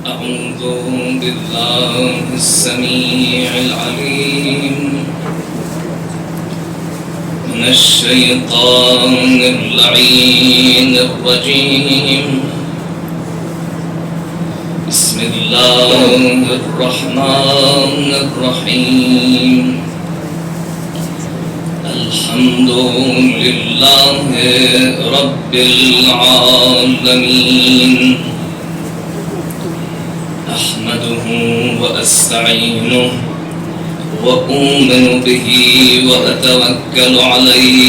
أعوذ بالله السميع العليم من الشيطان اللعين الرجيم. بسم الله الرحمن الرحيم. الحمد لله رب العالمين. أحمده وأستعينه وأؤمن به وأتوكل عليه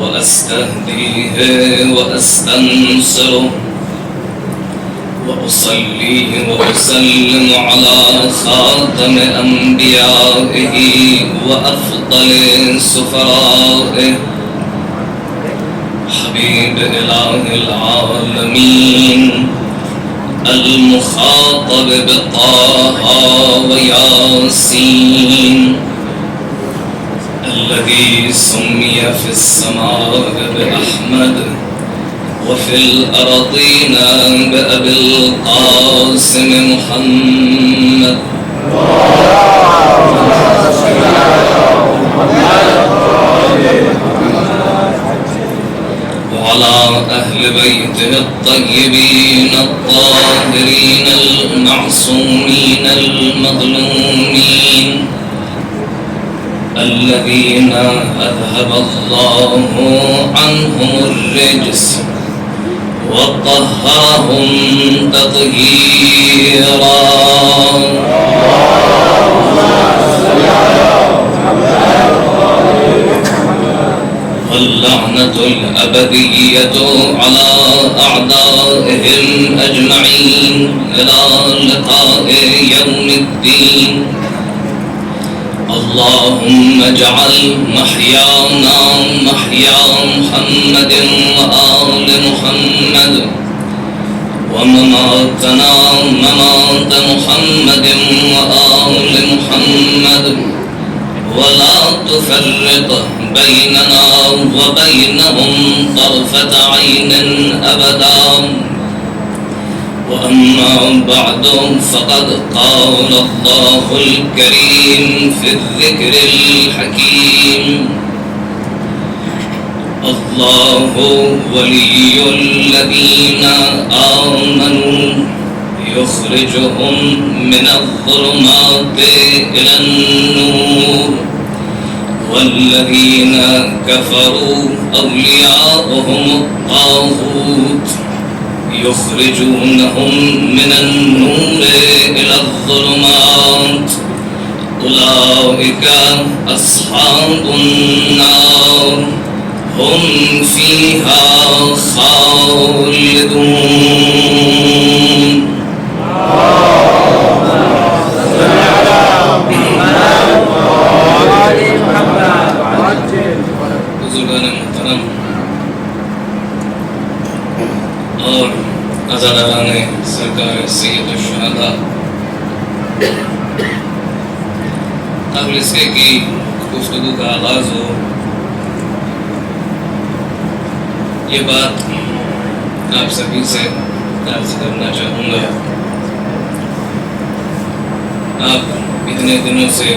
وأستهديه وأستنصره وأصلي وأسلم على خاتم أنبيائه وأفضل سفرائه حبيب إله العالمين المخاطب بطه وياسين الذي سمي في السماء بأحمد وفي الأرضين بأبي القاسم محمد. وعلى أهل بيته الطيبين الطاهرين المعصومين المظلومين الذين أذهب الله عنهم الرجس وطهرهم تطهيرا. واللعنة الأبدية على أعدائهم أجمعين إلى لقاء يوم الدين. اللهم اجعل محيانا محيا محمد وآل محمد ومماتنا ممات محمد وآل محمد ولا تفرق بيننا وبينهم طرفة عين أبدا. وأما بعد فقد قال الله الكريم في الذكر الحكيم. الله ولي الذين آمنوا يخرجهم من الظلمات إلى النور والذين كفروا أولياؤهم الطاغوت يخرجونهم من النور إلى الظلمات. أولئك أصحاب النار هم فيها خالدون. بزرگان محترم اور عزاداران سرکار سید الشہداء، قبل اس کے کہ گفتگو کا آغاز ہو، یہ بات آپ سبھی سے عرض کرنا چاہوں گا. آپ اتنے دنوں سے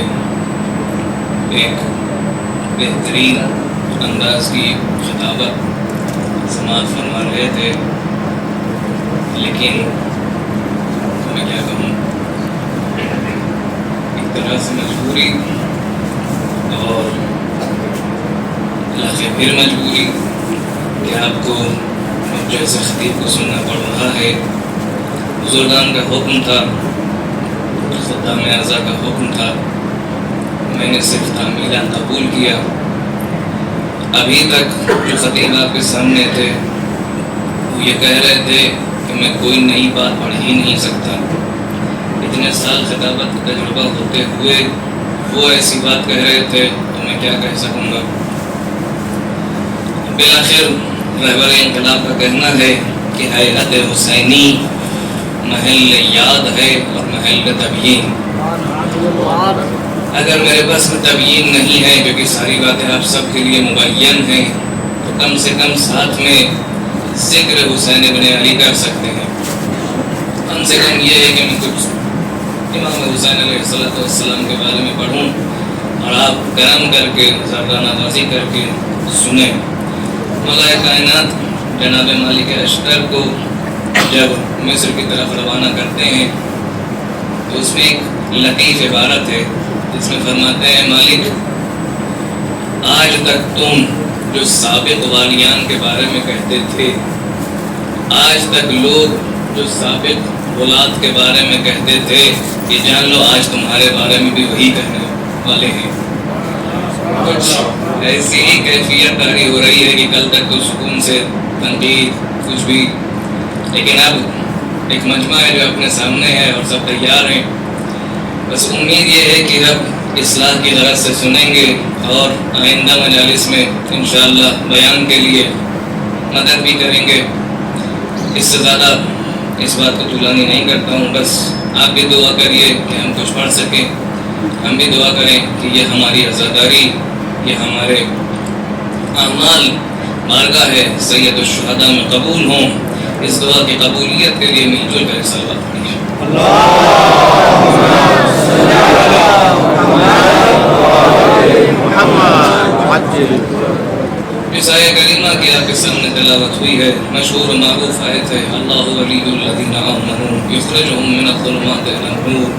ایک بہترین انداز کی خطابت سماعت فرما رہے تھے، لیکن میں کیا کہوں، ایک طرح سے مجبوری اور علاقے پھر مجبوری کہ آپ کو جیسے خطیب کو سننا پڑ رہا ہے. بزرگان کا حکم تھا، خدام اعضا کا حکم تھا، میں نے صرف تعمیلات قبول کیا. ابھی تک جو خطیب آپ کے سامنے تھے وہ یہ کہہ رہے تھے کہ میں کوئی نئی بات پڑھ ہی نہیں سکتا. اتنے سال خطابت کا تجربہ ہوتے ہوئے وہ ایسی بات کہہ رہے تھے تو میں کیا کہہ سکوں گا. بالآخر رہبر انقلاب کا کہنا ہے کہ ہیئت حسینی محل یاد ہے اور محل تبیین. اگر میرے پاس تبیین نہیں ہے کیونکہ ساری باتیں آپ سب کے لیے مبین ہیں تو کم سے کم ساتھ میں ذکر حسین ابن علی کر سکتے ہیں. ان سے کم یہ ہے کہ میں کچھ امام حسین علیہ السلام کے بارے میں پڑھوں اور آپ کرم کر کے ذرہ نوازی کر کے سنیں۔ مولا کائنات جناب مالک اشتر کو جب مصر کی طرف روانہ کرتے ہیں تو اس میں ایک لطیف عبارت ہے جس میں فرماتے ہیں مالک آج تک تم جو سابق والیان کے بارے میں کہتے تھے، آج تک لوگ جو سابق اولاد کے بارے میں کہتے تھے، یہ جان لو آج تمہارے بارے میں بھی وہی کہنے والے ہیں۔ کچھ ایسی ہی کیفیت طاری ہو رہی ہے کہ کل تک تو سکون سے تنقید کچھ بھی، لیکن اب ایک مجمع ہے جو اپنے سامنے ہے اور سب تیار ہیں۔ بس امید یہ ہے کہ اب اصلاح کی غرض سے سنیں گے اور آئندہ مجالس میں انشاءاللہ بیان کے لیے مدد بھی کریں گے۔ اس سے زیادہ اس بات کو طولانی نہیں کرتا ہوں، بس آپ بھی دعا کریے کہ ہم کچھ پڑھ سکیں، ہم بھی دعا کریں کہ یہ ہماری عزاداری، یہ ہمارے اعمال بارگاہ ہے سید الشہداء میں قبول ہوں۔ اس دعا کی قبولیت کے لیے مل جل کر صلوات پڑھیے۔ اس آیہ کریمہ کی آپ کے سامنے تلاوت ہوئی ہے، مشہور و معروف آیت ہے، اللہ ولی الذین آمنوا یخرجہم من الظلمات الی النور۔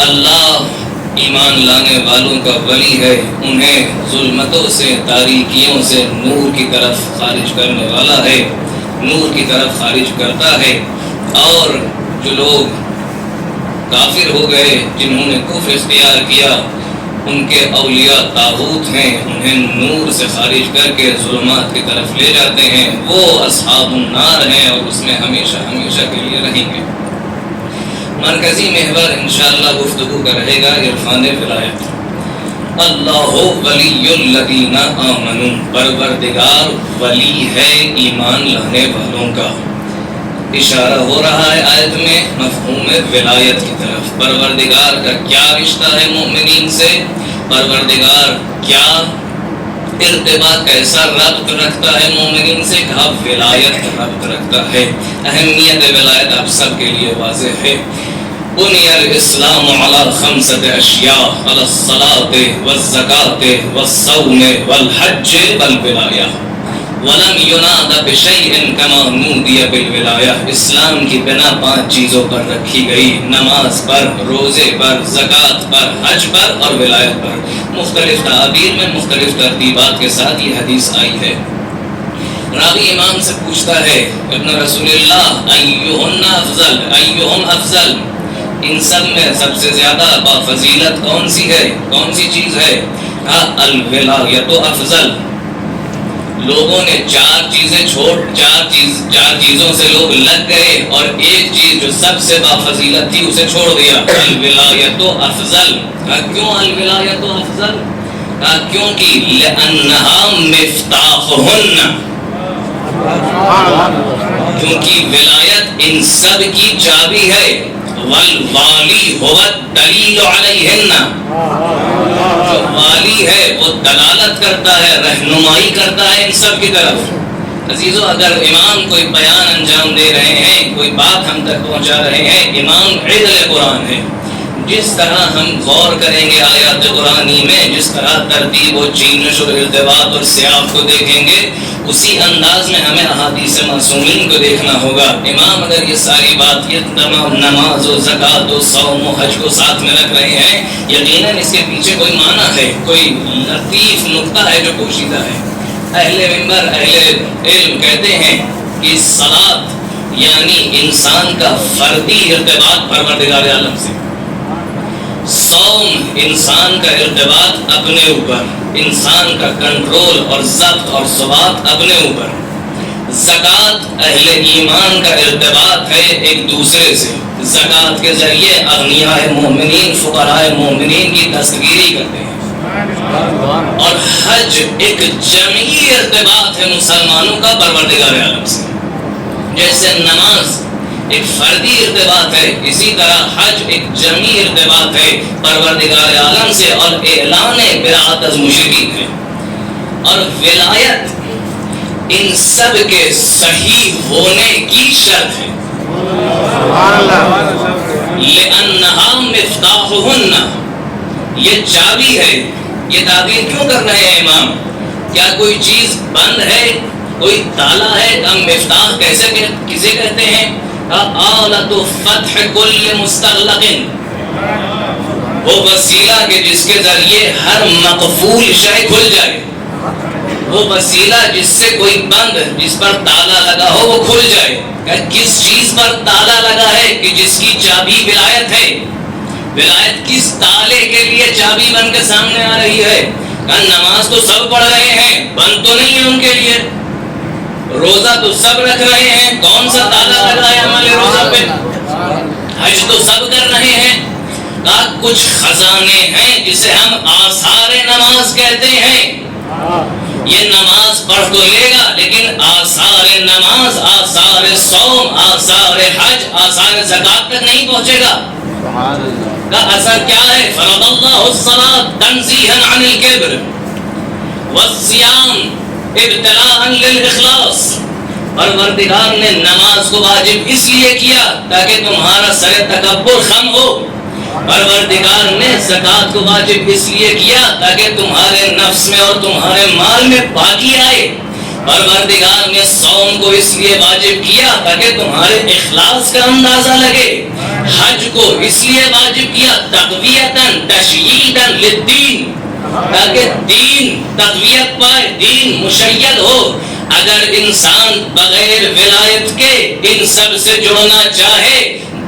اللہ ایمان لانے والوں کا ولی ہے، انہیں ظلمتوں سے، تاریکیوں سے نور کی طرف خارج کرنے والا ہے، نور کی طرف خارج کرتا ہے۔ اور جو لوگ کافر ہو گئے، جنہوں نے کفر اختیار کیا، ان کے اولیاء طاغوت ہیں، انہیں نور سے خارج کر کے ظلمات کی طرف لے جاتے ہیں، وہ اصحاب النار ہیں اور اس میں ہمیشہ ہمیشہ کے لیے رہیں گے۔ مرکزی محور انشاءاللہ گفتگو کا رہے گا عرفان ولایت۔ اللہ ولی الذین آمنوا، پروردگار ولی ہے ایمان لانے والوں کا۔ اشارہ ہو رہا ہے آیت میں مفہوم ولایت کی طرف۔ پروردگار کا کیا رشتہ ہے مومنین سے، پروردگار کیا ارتباط، کیسا ربط رکھتا ہے مومنین سے، کہا ولایت کا ربط رکھتا ہے۔ اہمیت ولایت آپ سب کے لیے واضح ہے۔ بنی الاسلام علی خمسۃ اشیاء، علی الصلاۃ والزکاۃ والصوم والحج والولایہ، وَلَمْ يُنَادَ بِشَيْءٍ كَمَا نُودِيَ بِالْوِلَایَةِ۔ اسلام کی بنا 5 چیزوں پر رکھی گئی، نماز پر، روزے پر، زکوٰۃ پر، حج پر اور ولایت پر۔ مختلف تعابیر میں مختلف ترتیبات کے ساتھ یہ حدیث آئی ہے۔ راوی امام سے پوچھتا ہے ابن رسول اللہ ایہن افضل، ایہم افضل، ان سب میں سب سے زیادہ بافضیلت کون سی ہے، کون سی چیز ہے؟ کہا الولایۃ افضل۔ لوگوں نے 4 چیزیں چار چیزوں سے لوگ لگ گئے اور ایک چیز جو سب سے بافضیلت تھی اسے چھوڑ دیا، الولایۃ افضل۔ کیوں الولایۃ افضل؟ کیونکہ لأنہا مفتاحہن، کیونکہ ولایت ان سب کی چابی ہے، والوالی هو الدلیل علیہن، جو والی ہے وہ دلالت کرتا ہے، رہنمائی کرتا ہے ان سب کی طرف۔ عزیزو اگر امام کوئی بیان انجام دے رہے ہیں، کوئی بات ہم تک پہنچا رہے ہیں، امام عدل قرآن ہے۔ جس طرح ہم غور کریں گے آیات قرآنی میں، جس طرح ترتیب و چینش اور ارتباط اور سیاق کو دیکھیں گے، اسی انداز میں ہمیں احادیث معصومین کو دیکھنا ہوگا۔ امام اگر یہ ساری بات، یہ تمام نماز و زکوٰۃ و صوم و حج کو ساتھ میں رکھ رہے ہیں، یقیناً اس کے پیچھے کوئی معنی ہے، کوئی لطیف نقطہ ہے جو پوشیدہ ہے۔ اہل منبر، اہل علم کہتے ہیں کہ صلاۃ یعنی انسان کا فردی ارتباط پروردگار عالم سے، صوم انسان کا ارتباط اپنے اوپر، انسان کا کنٹرول اور ضبط اور ثبات اپنے اوپر، زکوٰۃ اہل ایمان کا ارتباط ہے ایک دوسرے سے، زکوٰۃ کے ذریعے اغنیاء مومنین، فقراء مومنین کی دستگیری کرتے ہیں، اور حج ایک جمعی ارتباط ہے مسلمانوں کا پروردگار عالم سے۔ جیسے نماز ایک فردی ارتباط ہے، اسی طرح حج ایک جمعی ارتباط ہے پروردگار عالم سے، اور اعلان براءت از مشرکین ہے۔ اور ولایت ان سب کے صحیح ہونے کی شرط ہے۔ لأنہا مفتاحہن، یہ چابی ہے. یہ تعبیر کیوں کر رہے ہیں امام؟ کیا کوئی چیز بند ہے، کوئی تالا ہے؟ ہم مفتاح کسے کہتے ہیں؟ آلۃ فتح کل مستغلق، وہ وسیلہ کہ جس کے ذریعے ہر مقفول شے کھل جائے، وہ وسیلہ جس سے کوئی بند، جس پر تالا لگا ہو وہ کھل جائے. کس چیز پر تالا لگا ہے؟ کہ جس کی چابی ولایت ہے. ولایت کس تالے کے لیے چابی بن کے سامنے آ رہی ہے؟ نماز تو سب پڑھ رہے ہیں، بند تو نہیں ہے ان کے لیے. روزہ تو سب رکھ رہے ہیں، کون سا تالا لگا ہے ہمارے روزہ پہ؟ حج تو سب کر رہے ہیں. کچھ خزانے ہیں جسے ہم آثار نماز کہتے ہیں. یہ نماز پڑھ تو لے گا لیکن آثار نماز، آثار صوم، آثار حج، آثار زکات تک نہیں پہنچے گا. کا اثر کیا ہے؟ فرض اللہ الصلاۃ تنزیہا عن الکبر والصیام ابتلاء للاخلاص. پروردگار نے نماز کو واجب اس لیے کیا تاکہ تمہارا سر تکبر خم ہو. پروردگار نے زکات کو واجب اس لیے کیا تاکہ تمہارے نفس میں اور تمہارے مال میں پاکی آئے. پروردگار نے صوم کو اس لیے واجب کیا تاکہ تمہارے اخلاص کا اندازہ لگے. حج کو اس لیے واجب کیا تقویتاً تشییداً للدین، تاکہ دین تقویت پائے، دین مشید ہو. اگر انسان بغیر ولایت کے ان سب سے جڑنا چاہے،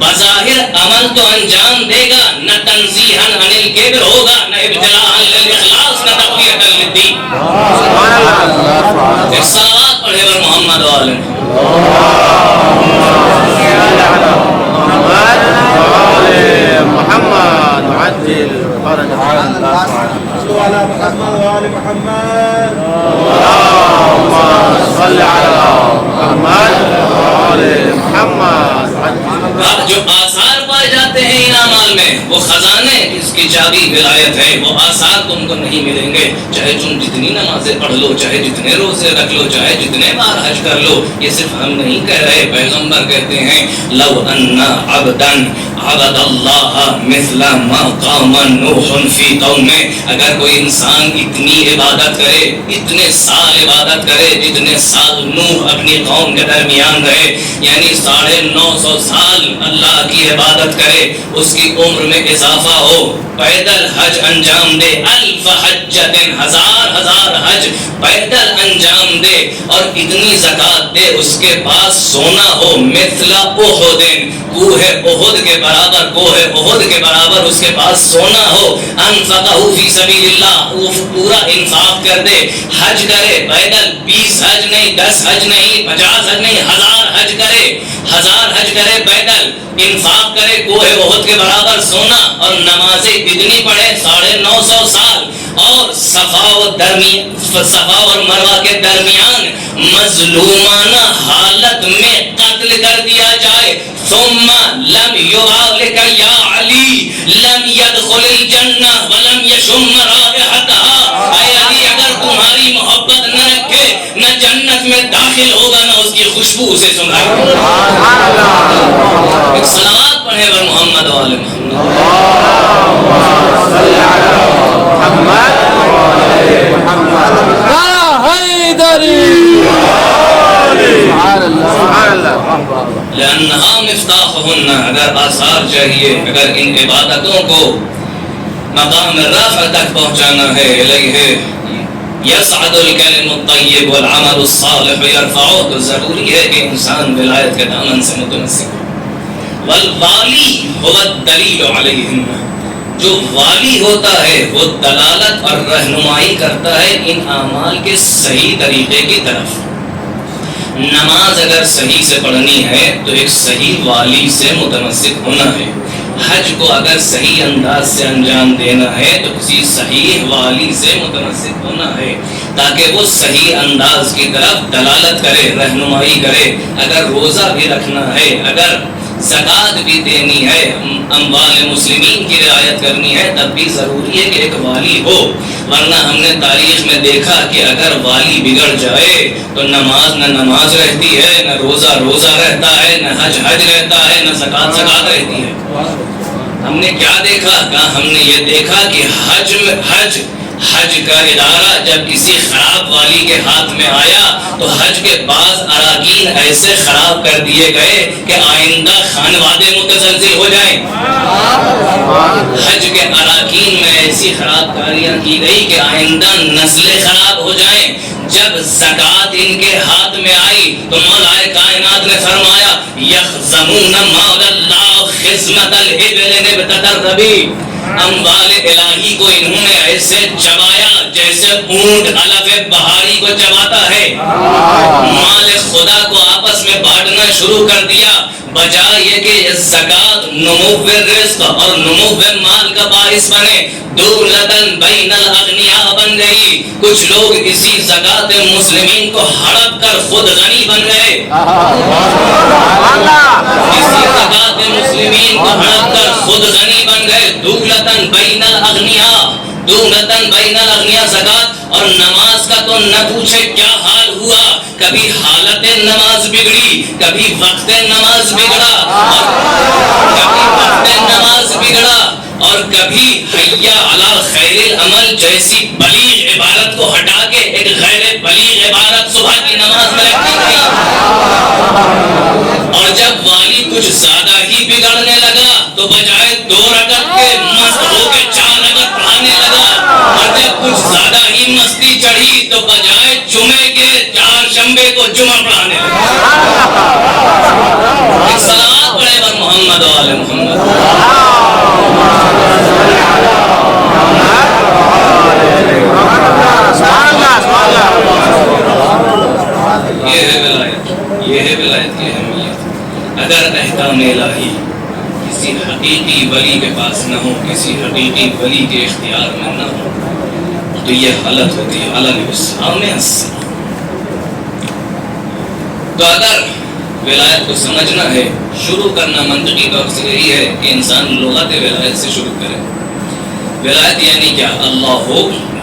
بظاہر عمل تو انجام دے گا، نہ تنزیہاً عن الکبر ہوگا، نہ ابتلاء للاخلاص، نہ تقویۃ للدین. ایک صلوات پڑھے بر محمد و آلہ محمد عجل فرج صلوا على محمد وآل محمد اللهم صل على محمد وآل محمد. جو آثار پائے جاتے ہیں ان اعمال میں، وہ خزانے جس کی چابی ولایت ہے، وہ آثار تم کو نہیں ملیں گے. چاہے تم جتنی نمازیں پڑھ لو، چاہے جتنے روزے رکھ لو، چاہے جتنے بار حج کر لو. یہ صرف ہم نہیں کہہ رہے، پیغمبر کہتے ہیں لو ان عبدا عبد اللہ مثل ما قام نوح فی قومہ. اگر کوئی انسان اتنی عبادت کرے، اتنے سال عبادت کرے جتنے سال نوح اپنی قوم کے درمیان رہے، یعنی 950 سال اللہ کی عبادت کرے، اس کی عمر میں اضافہ ہو، پیدل حج انجام دے، الف حجت، ہزار حج پیدل انجام دے، اور اتنی زکات دے، اس کے پاس سونا ہو مثل احد، کوہ احد کے برابر، کوہ احد کے برابر اس کے پاس سونا ہو. انفقہ فی سبیل اللہ، وہ پورا انفاق کر دے، حج کرے پیدل، 20 حج نہیں، 10 حج نہیں، 50 حج نہیں، 1000 حج کرے، 1000 حج کرے پیدل، انفاق کرے، کوہ احد کے برابر سونا، اور نمازیں اتنی پڑھے 950 سال، اور صفا اور مروہ کے درمیان مظلومانہ حالت میں قتل کر دیا جائے. ثم لم يبالك يا علي لم يدخل الجنہ ولم يشم رائحتها. اے علی، اگر تمہاری محبت نہ رکھے، نہ جنت میں داخل ہوگا، نہ اس کی خوشبو اسے سنائے. ایک صلوات پڑھے بر محمد و آل محمد. لأنها مفتاحهن، اگر آثار چاہیے، اگر ان عبادتوں کو مقام رفع تک پہنچانا ہے، الیہ یصعد الکلم الطیب والعمل الصالح یرفعہ، تو ضروری ہے کہ انسان ولایت کے دامن سے متمسک ہو. والوالی هو الدلیل علیہن، جو والی ہوتا ہے وہ دلالت اور رہنمائی کرتا ہے ان اعمال کے صحیح طریقے کی طرف. نماز اگر صحیح سے پڑھنی ہے تو ایک صحیح والی سے متمسک ہونا ہے. حج کو اگر صحیح انداز سے انجام دینا ہے تو کسی صحیح والی سے متمسک ہونا ہے تاکہ وہ صحیح انداز کی طرف دلالت کرے، رہنمائی کرے. اگر روزہ بھی رکھنا ہے، اگر زکات بھی دینی ہے، اموال مسلمین کی رعایت کرنی ہے، تب بھی ضروری ہے کہ ایک والی ہو، ورنہ ہم نے تاریخ میں دیکھا کہ اگر والی بگڑ جائے تو نہ نماز رہتی ہے، نہ روزہ رہتا ہے، نہ حج رہتا ہے، نہ زکات رہتی ہے۔ ہم نے کیا دیکھا؟ ہم نے یہ دیکھا کہ حج کا ادارہ جب کسی خراب والی کے ہاتھ میں آیا تو حج کے بعض اراکین ایسے خراب کر دیے گئے کہ آئندہ خانوادے متزلزل ہو جائیں۔ حج کے اراکین میں ایسی خراب کاریاں کی گئی کہ آئندہ نسلیں خراب ہو جائیں۔ جب زکات ان کے ہاتھ میں آئی تو مولا کائنات نے فرمایا یخزمون مولا اللہ خزمت الابل نبتت الربی، اموال الہی کو انہوں نے ایسے چبایا جیسے اونٹ علف بہاری کو چباتا ہے۔ مال خدا کو آپس میں بانٹنا شروع کر دیا، بجائے یہ کہ یہ زکات نمو رزق اور نمو مال کا باعث بنے، دولتن بین الاغنیاء بن گئی۔ کچھ لوگ اسی زکات مسلمین کو ہڑپ کر خود غنی بن گئے، اسی زکات مسلمین کو ہڑپ کر خود غنی بن گئے۔ دولتن بین الاغنیاء زکات اور نماز کا تو نہ پوچھے کیا حال ہوا، کبھی حالت نماز بگڑی، کبھی وقت نماز بگڑا اور کبھی حیا علی خیر العمل جیسی بلیغ عبارت کو ہٹا کے ایک غیر بلیغ عبارت صبح کی نماز میں رکھی گئی۔ اور جب والی کچھ زیادہ ہی بگڑنے لگا تو بجائے 2 رکعت کے مست ہو کے 4 رکعت پڑھانے لگا، اور جب کچھ زیادہ ہی مستی چڑھی تو بجائے جمعے کے 4 شنبے کو جمعہ پڑھانے لگا۔ ایک صلوات پڑھے بر محمد و آل محمد۔ یہ ہے ولایت کی اہمیت۔ اگر احکام الہی کسی حقیقی ولی کے پاس نہ ہو، کسی حقیقی ولی کے اختیار میں نہ ہو تو یہ حالت ہوتی ہے علیہ السلام۔ تو اگر ولایت کو سمجھنا ہے، شروع کرنا منطقی طور سے یہی ہے کہ انسان لغت ولایت سے شروع کرے۔ ولایت یعنی کیا؟ اللہ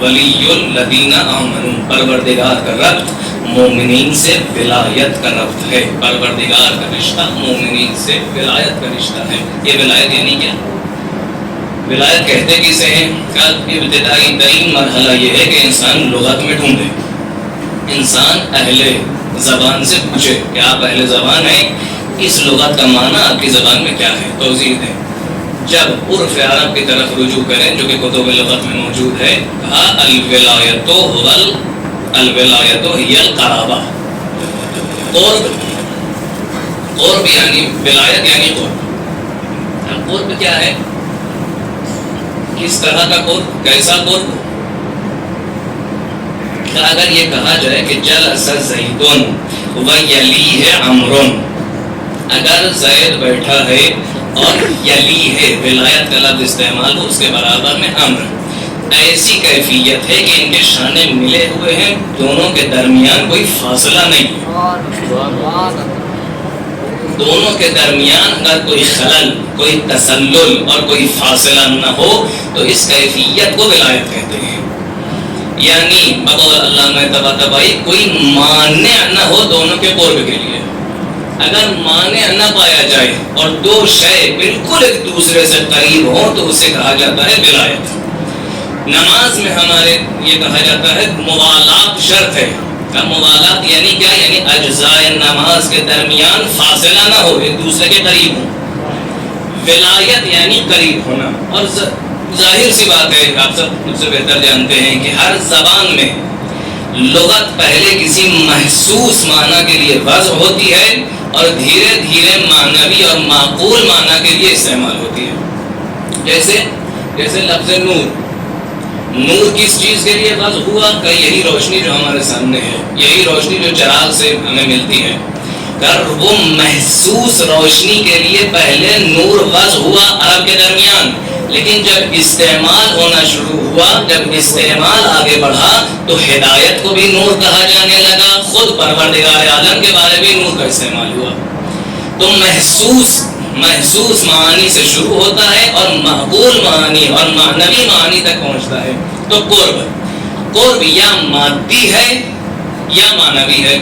ولی الذین آمنوا، پروردگار کا ربط مومنین سے ولایت کا ربط ہے، پروردگار کا رشتہ مومنین سے ولایت کا رشتہ ہے۔ یہ ولایت یعنی کیا؟ ولایت کہتے کسے ہیں؟ کا ابتدائی ترین مرحلہ یہ ہے کہ انسان لغت میں ڈھونڈے، انسان اہل زبان سے پوچھے کہ آپ اہل زبان ہیں، اس لغت کا معنی آپ کی زبان میں کیا ہے، توضیح دیں۔ جب عرف عرب کی طرف رجوع کریں جو کہ کتب لغت میں موجود ہے، کہا الولایت ہی القرابہ، قرب یعنی ولایت یعنی قرب۔ قرب کیا ہے؟ کس طرح کا قرب؟ کیسا قرب؟ اگر یہ کہا جائے کہ جلس زیدن ویلیہ عمر، اگر زید بیٹھا ہے اور یلی ہے، ولایت کا لفظ استعمال ہو اس کے برابر میں امر، ایسی کیفیت ہے کہ ان کے شانے ملے ہوئے ہیں، دونوں کے درمیان کوئی فاصلہ نہیں، دونوں کے درمیان اگر کوئی خلل، کوئی تسلل اور کوئی فاصلہ نہ ہو تو اس کیفیت کو ولایت کہتے ہیں۔ یعنی بقول علامہ طباطبائی کوئی مانع نہ ہو دونوں کے قرب کے لیے، اگر مانع نہ پایا جائے اور دو شے بالکل ایک دوسرے سے قریب ہوں تو اسے کہا جاتا ہے ولایت۔ نماز میں ہمارے یہ کہا جاتا ہے موالات شرط ہے۔ موالات یعنی کیا؟ یعنی اجزاء نماز کے درمیان فاصلہ نہ ہو، ایک دوسرے کے قریب ہوں۔ ولایت یعنی قریب ہونا، اور ظاہر سی بات ہے، آپ سب مجھ سے بہتر جانتے ہیں کہ ہر زبان میں لغت پہلے کسی محسوس معنی کے لیے وضع ہوتی ہے اور دھیرے دھیرے معنوی اور معقول معنی کے لیے استعمال ہوتی ہے۔ جیسے لفظ نور، نور کس چیز کے لیے وضع ہوا؟ کہ یہی روشنی جو ہمارے سامنے ہے، یہی روشنی جو چراغ سے ہمیں ملتی ہے، کر وہ محسوس روشنی کے لیے پہلے نور وضع ہوا عرب کے درمیان، لیکن جب استعمال ہونا شروع ہوا، جب استعمال آگے بڑھا تو ہدایت کو بھی نور کہا جانے لگا، خود پروردگار عالم کے بارے میں نور کا استعمال ہوا۔ تو محسوس محسوس معانی سے شروع ہوتا ہے اور معقول معانی اور معنوی معانی تک پہنچتا ہے. تو قرب یا مادی ہے یا معنوی ہے.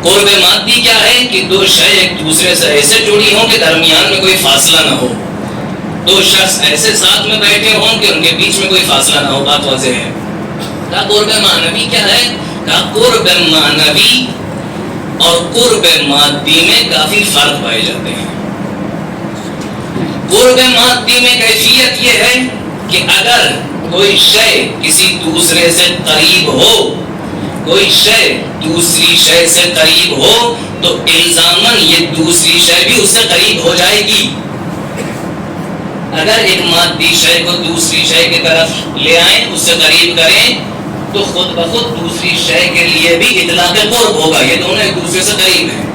قرب مادی کیا ہے کہ دو شے ایک دوسرے سے ایسے جڑی ہوں کہ درمیان میں کوئی فاصلہ نہ ہو. دو شخص ایسے ساتھ میں بیٹھے ہوں کہ ان کے بیچ میں کوئی فاصلہ نہ ہو. بات واضح ہے. قرب معنوی کیا ہے؟ قرب معنوی اور قرب مادی میں کافی فرق پائے جاتے ہیں. قرب مادی میں کیفیت یہ ہے کہ اگر کوئی شے کسی دوسرے سے قریب ہو، کوئی شے دوسری شے سے قریب ہو تو الزاماً یہ دوسری شے بھی اس سے قریب ہو جائے گی. اگر ایک مادی شے کو دوسری شے کی طرف لے آئیں، اس سے قریب کریں، تو خود بخود دوسری شے کے لیے بھی اطلاق قرب ہوگا. یہ دونوں ایک دوسرے سے قریب ہیں.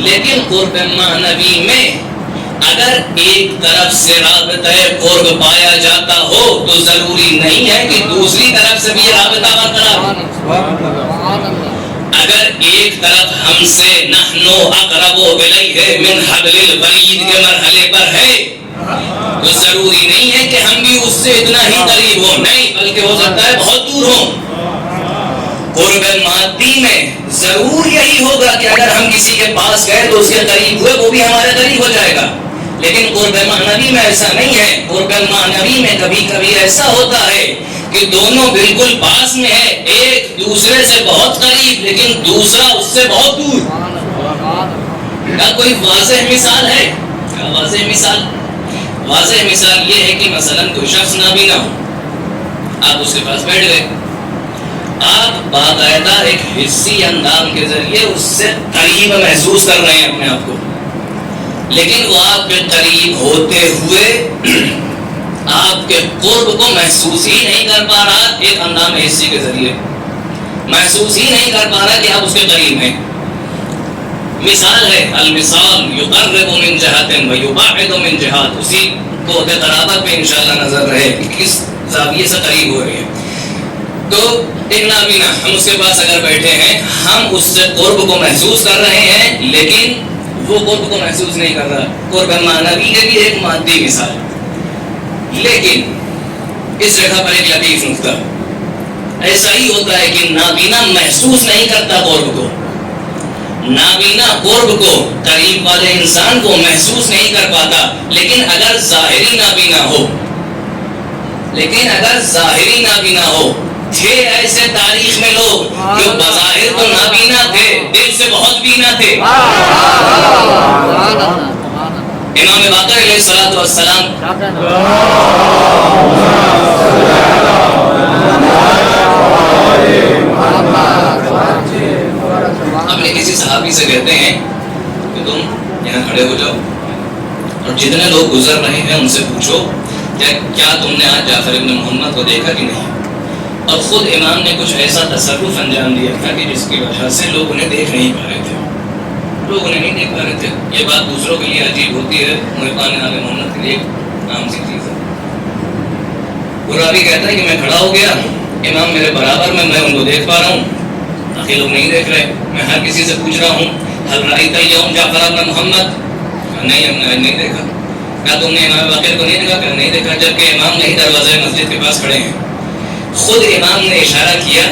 لیکن قرب معنوی میں اگر ایک طرف سے رابطہ قرب پایا جاتا ہو تو ضروری نہیں ہے کہ دوسری طرف سے بھی رابطہ برقرار ہو. اگر ایک طرف ہم سے نحن اقرب الیہ من حبل الورید کے مرحلے پر ہے تو ضروری نہیں ہے کہ ہم بھی اس سے اتنا ہی قریب ہوں. نہیں، بلکہ ہو سکتا ہے بہت دور ہوں. قرب مادی میں ضرور یہی ہوگا کہ اگر ہم کسی کے پاس گئے تو اس کے قریب ہوئے، وہ بھی ہمارے قریب ہو جائے گا. لیکن قرب معنوی میں ایسا نہیں ہے. قرب معنوی میں کبھی کبھی ایسا ہوتا ہے کہ دونوں بالکل پاس میں ہے، ایک دوسرے سے بہت قریب لیکن دوسرا اس سے بہت دور. کیا کوئی واضح مثال ہے؟ کیا واضح مثال؟ واضح مثال یہ ہے کہ مثلا کوئی شخص نابینا ہو، آپ اس کے پاس بیٹھ گئے، آپ باقاعدہ ایک حسی اندام کے ذریعے اس سے قریب محسوس کر رہے ہیں اپنے آپ کو، لیکن وہ آپ کے قریب ہوتے ہوئے آپ کے قرب کو محسوس ہی نہیں کر پا رہا. ایک اندام حسی کے ذریعے محسوس ہی نہیں کر پا رہا کہ آپ اس کے قریب ہیں. مثال ہے المثال یقرب من جہت و یبعد من جہت. اسی کو قرابت میں انشاءاللہ نظر رہے کہ کس زاویے سے قریب ہو رہے ہیں. تو ایک نابینا، ہم اس کے پاس اگر بیٹھے ہیں، ہم اس سے قرب کو محسوس کر رہے ہیں لیکن وہ قرب کو محسوس نہیں کر رہا. قرب معنوی یہ بھی ایک مادی مثال. لیکن اس جگہ پر ایک لطیف نکتہ، ایسا ہی ہوتا ہے کہ نابینا محسوس نہیں کرتا قرب کو. نابینا قرب کو، قریب والے انسان کو محسوس نہیں کر پاتا. لیکن اگر ظاہری نابینا ہو، تھے ایسے تاریخ میں لوگ جو بظاہر تو نابینا تھے، دل سے بہت بینا تھے. امام باقر علیہ الصلوۃ والسلام اپنے کسی صحابی سے کہتے ہیں کہ تم یہاں کھڑے ہو جاؤ اور جتنے لوگ گزر رہے ہیں ان سے پوچھو کیا تم نے آج جعفر ابن محمد کو دیکھا کہ نہیں. اور خود امام نے کچھ ایسا تصرف انجام دیا تھا کہ جس کی وجہ سے لوگ انہیں دیکھ نہیں پا رہے تھے. لوگ انہیں نہیں دیکھ پا رہے تھے. یہ بات دوسروں کے لیے عجیب ہوتی ہے، محبان آل محمد کے لیے عام سی چیز ہے. راوی کہتا ہے کہ میں کھڑا ہو گیا، امام میرے برابر میں ان کو دیکھ پا رہا ہوں، باقی لوگ نہیں دیکھ رہے. میں ہر کسی سے پوچھ رہا ہوں حل رأیت اليوم جعفر ابن محمد؟ نہیں، ہم نے نہیں دیکھا. کیا تم نے امام باقر کو نہیں دیکھا؟ کہ نہیں دیکھا. جبکہ امام نہیں دروازے مسجد کے پاس کھڑے ہیں. خود امام نے اشارہ کیا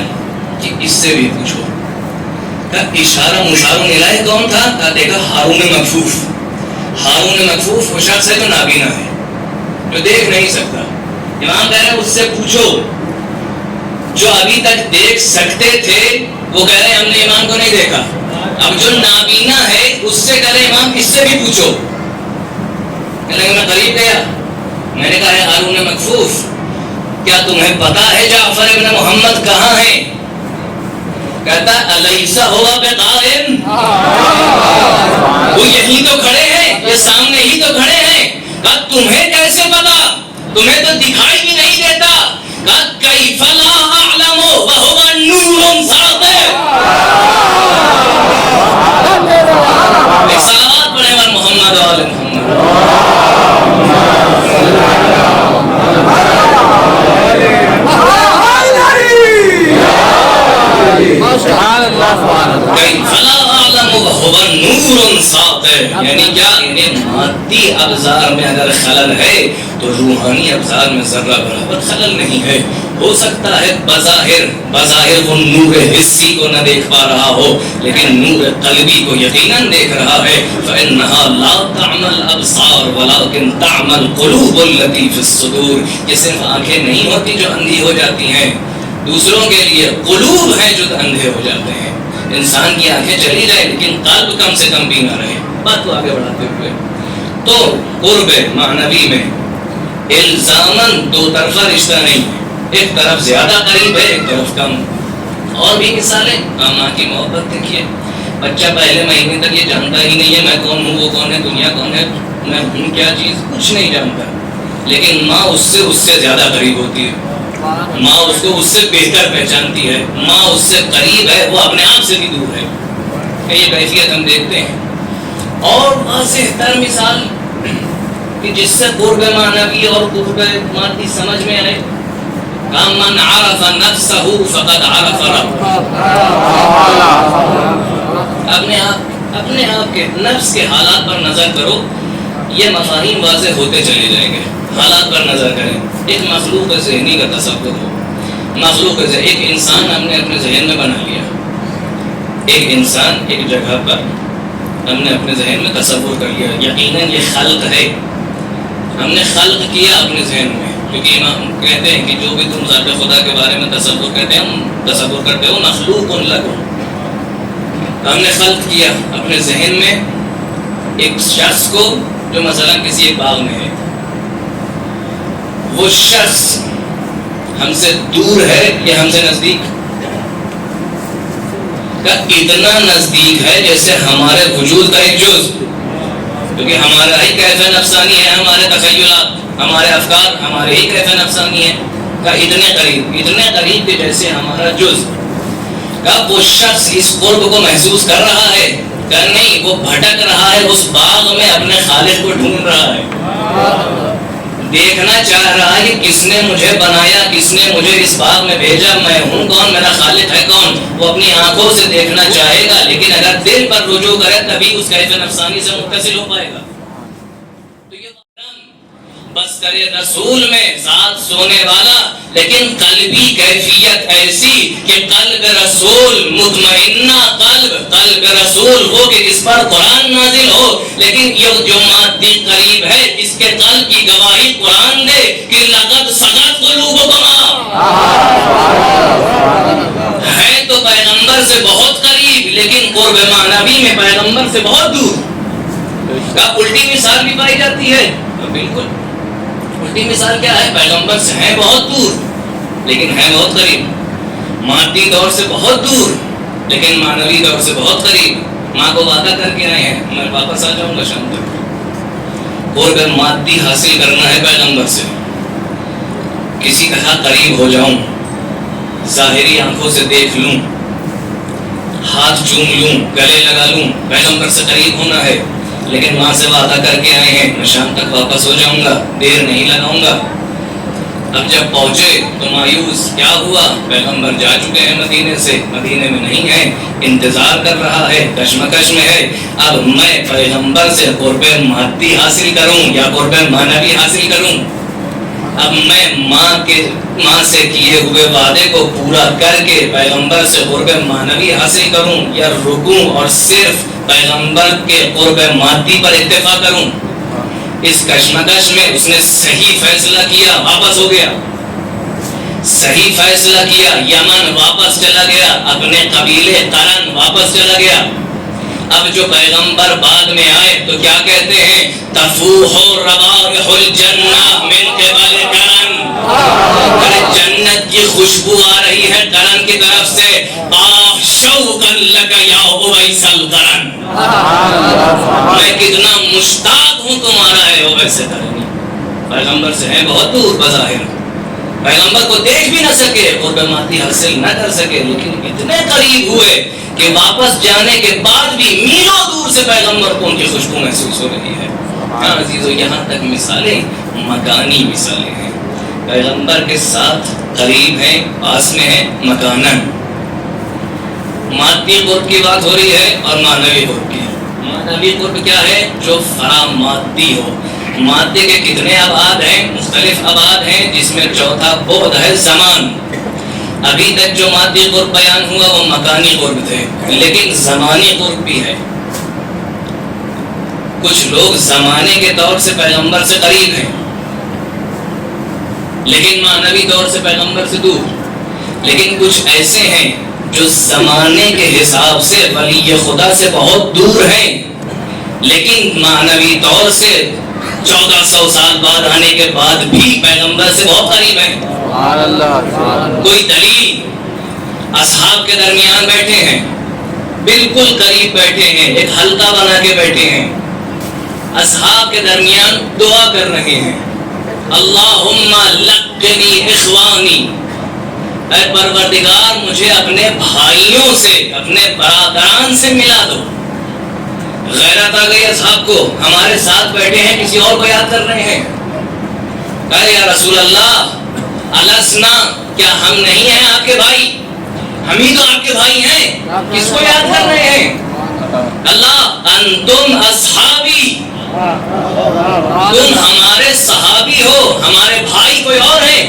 کہ اس سے بھی پوچھو. اشارہ مشار الیہ کون تھا؟ کہا دیکھا ہارون مکفوف. ہارون مکفوف وہ شخص ہے جو نابینا ہے، جو دیکھ نہیں سکتا. امام کہہ رہے ہیں اس سے پوچھو. جو ابھی تک دیکھ سکتے تھے وہ کہہ رہے ہیں ہم نے امام کو نہیں دیکھا. اب جو نابینا ہے اس سے کہہ رہے امام اس سے بھی پوچھو. کہہ رہے میں قریب گیا، میں نے کہا ہے ہارون مکفوف کیا تمہیں پتا ہے جعفر ابن محمد کہاں ہے؟ کہتا الیس ہوا بقائم، وہ یہیں تو کھڑے ہیں، یہ سامنے ہی تو کھڑے ہیں. کہا تمہیں کیسے پتا؟ تمہیں تو دکھائی بھی نہیں دیتا. کہا کیف لا اعلم وهو نور ساطع. ایک صلوات پڑھیں اور محمد و آل محمد. کیف لا اعلم وهو نور ساطع. ہے. یعنی کیا؟ یعنی مادی ابزار میں اگر خلل ہے تو روحانی ابزار میں ذرہ برابر خلل نہیں ہے. ہو سکتا ہے بظاہر وہ نور حسی کو نہ دیکھ پا رہا ہو لیکن نور قلبی کو یقیناً دیکھ رہا ہے. فإنها لا تعمى الأبصار ولكن تعمى القلوب التي في الصدور. یہ صرف آنکھیں نہیں ہوتی جو اندھی ہو جاتی ہیں، دوسروں کے لیے قلوب ہیں جو اندھے ہو جاتے ہیں. انسان کی آنکھیں چلی جائیں لیکن قلب کم سے کم بھی نہ رہے. بات کو آگے بڑھاتے ہوئے تو قرب معنوی میں الزاماً دو طرفہ رشتہ نہیں ہے، ایک طرف زیادہ قریب ہے ایک طرف کم. اور بھی مثالیں، ماں کی محبت دیکھیے. بچہ پہلے مہینے تک یہ جانتا ہی نہیں ہے میں کون ہوں، وہ کون ہے، دنیا کون ہے، میں ہوں کیا چیز، کچھ نہیں جانتا. لیکن ماں اس سے زیادہ قریب ہوتی ہے. ماں اس کو اس سے بہتر پہچانتی ہے. ماں اس سے قریب ہے، وہ اپنے آپ سے بھی دور ہے. یہ کیفیت ہم دیکھتے ہیں. اور واضح تر مثال کہ جس سے قرب معنوی اور قرب مادی سمجھ میں آئے، من عرف نفسه فقد عرف ربه. اپنے آپ کے نفس کے حالات پر نظر کرو، یہ مفاہیم واضح ہوتے چلے جائیں گے. حالات پر نظر کریں. ایک مخلوق ذہنی کا تصور ہو، ایک انسان ہم نے اپنے ذہن میں بنا لیا. ایک انسان ایک جگہ پر ہم نے اپنے ذہن میں تصور کر لیا. یقیناً یہ خلق ہے، ہم نے خلق کیا اپنے ذہن میں. کیونکہ امام کہتے ہیں کہ جو بھی تم ذات خدا کے بارے میں تصور کرتے ہو مخلوق لکم. ہم نے خلق کیا اپنے ذہن میں ایک شخص کو جو مثلا کسی ایک باغ میں ہے. وہ شخص ہم سے دور ہے یا ہم سے نزدیک؟ کا اتنا نزدیک ہے جیسے ہمارے وجود کا ایک جز. کیونکہ ہمارا ہی کیفیت نفسانی ہے، ہمارے تخیلات، ہمارے افکار ہمارے ہی کیفیت نفسانی ہے. کا اتنے قریب کہ جیسے ہمارا جز. کا وہ شخص اس قرب کو محسوس کر رہا ہے کہ نہیں؟ وہ بھٹک رہا ہے اس باغ میں، اپنے خالق کو ڈھونڈ رہا ہے، دیکھنا چاہ رہا ہے کہ کس نے مجھے بنایا، کس نے مجھے اس باغ میں بھیجا، میں ہوں کون، میرا خالق ہے کون. وہ اپنی آنکھوں سے دیکھنا چاہے گا لیکن اگر دل پر رجوع کرے تبھی اس کیفیت نفسانی سے متصل ہو پائے گا. تو یہ بس کرے رسول میں ذات سونے والا، لیکن قلبی کیفیت ایسی کہ قلب رسول مطمئنہ قلب رسول ہو کہ اس پر قرآن نازل ہو. لیکن یہ جو مادی قریب ہے اس کے قلب کی گواہی قرآن دے کہ لقد صغت قلوبکم. ہے تو پیغمبر سے بہت قریب لیکن قرب معنوی میں پیغمبر سے بہت دور. کا الٹی مثال بھی پائی جاتی ہے. بالکل الٹی مثال کیا ہے؟ پیغمبر سے ہیں بہت دور لیکن ہیں بہت قریب. مادی دور سے بہت دور لیکن معنوی دور سے بہت قریب. ماں کو وعدہ کر کے آئے ہیں میں واپس آ جاؤں گا شام تک. قرب مادی حاصل کرنا ہے پیغمبر سے، کسی طرح قریب ہو جاؤں، ظاہری آنکھوں سے دیکھ لوں، ہاتھ چوم لوں، گلے لگا لوں، پیغمبر سے قریب ہونا ہے. لیکن ماں سے وعدہ کر کے آئے ہیں میں شام تک واپس ہو جاؤں گا، دیر نہیں لگاؤں گا. اب جب پہنچے تو مایوس کیا ہوا؟ پیغمبر جا چکے ہیں مدینے سے، مدینے میں نہیں ہیں، انتظار کر رہا ہے، کشمکش میں ہے. اب میں پیغمبر سے قرب مادی حاصل کروں یا قرب معنوی حاصل کروں؟ اب میں ماں سے کیے ہوئے وعدے کو پورا کر کے پیغمبر سے قرب معنوی حاصل کروں یا رکوں اور صرف پیغمبر کے قرب مادی پر اکتفا کروں؟ اس کشمکش میں اس نے صحیح فیصلہ کیا، واپس ہو گیا. صحیح فیصلہ کیا، یمن واپس چلا گیا، اپنے قبیلے قرن واپس چلا گیا. اب جو پیغمبر بعد میں آئے تو کیا کہتے ہیں؟ تفوح روائح الجنہ من قبل قرن. جنت کی خوشبو آ رہی ہے قرن کی طرف سے. آہ شوقا لک یا اویس القرن. میں کتنا مشتاق ہوں تمہارا ہے اویس قرن. پیغمبر سے ہیں بہت دور بظاہر، پیغمبر کو دیکھ بھی نہ سکے، قرب مادی حاصل نہ کر سکے، لیکن اتنے قریب ہوئے کہ واپس جانے کے بعد بھی میلوں دور سے پیغمبر کو ان کی خوشبو محسوس ہو رہی ہے. ہاں عزیزو، یہاں تک مثالیں مکانی مثالیں ہیں. پیغمبر کے ساتھ قریب ہیں، پاس میں ہیں مکاناً. مادی قرب کی بات ہو رہی ہے اور معنوی قرب کی. معنوی قرب کیا ہے؟ جو فرامادی ہو. مادے کے کتنے ابعاد ہیں؟ مختلف ابعاد ہیں، جس میں چوتھا بعد ہے زمان. ابھی تک جو مادی قرب بیان ہوا وہ مکانی قرب تھے، لیکن زمانی قرب بھی ہے. کچھ لوگ زمانے کے طور سے پیغمبر سے قریب ہیں لیکن معنوی طور سے پیغمبر سے دور. لیکن کچھ ایسے ہیں جو زمانے کے حساب سے ولی خدا سے بہت دور ہیں لیکن معنوی طور سے 1400 سال بعد آنے کے بعد بھی پیغمبر سے بہت قریب ہیں. کوئی دلیل؟ اصحاب کے درمیان بیٹھے ہیں، بالکل قریب بیٹھے ہیں، ایک حلقہ بنا کے بیٹھے ہیں، اصحاب کے درمیان دعا کر رہے ہیں، اللہم لقنی اخوانی، اے پروردگار مجھے اپنے بھائیوں سے، اپنے برادران سے ملا دو. غیرت آ گئی اصحاب کو، ہمارے ساتھ بیٹھے ہیں کسی اور کو یاد کر رہے ہیں. کہا یا رسول اللہ السنا، کیا ہم نہیں ہیں آپ کے بھائی؟ ہم ہی تو آپ کے بھائی ہیں، کس کو یاد کر رہے ہیں؟ اللہ انتم اصحابی، تم ہمارے صحابی ہو، ہمارے بھائی کوئی اور ہیں؟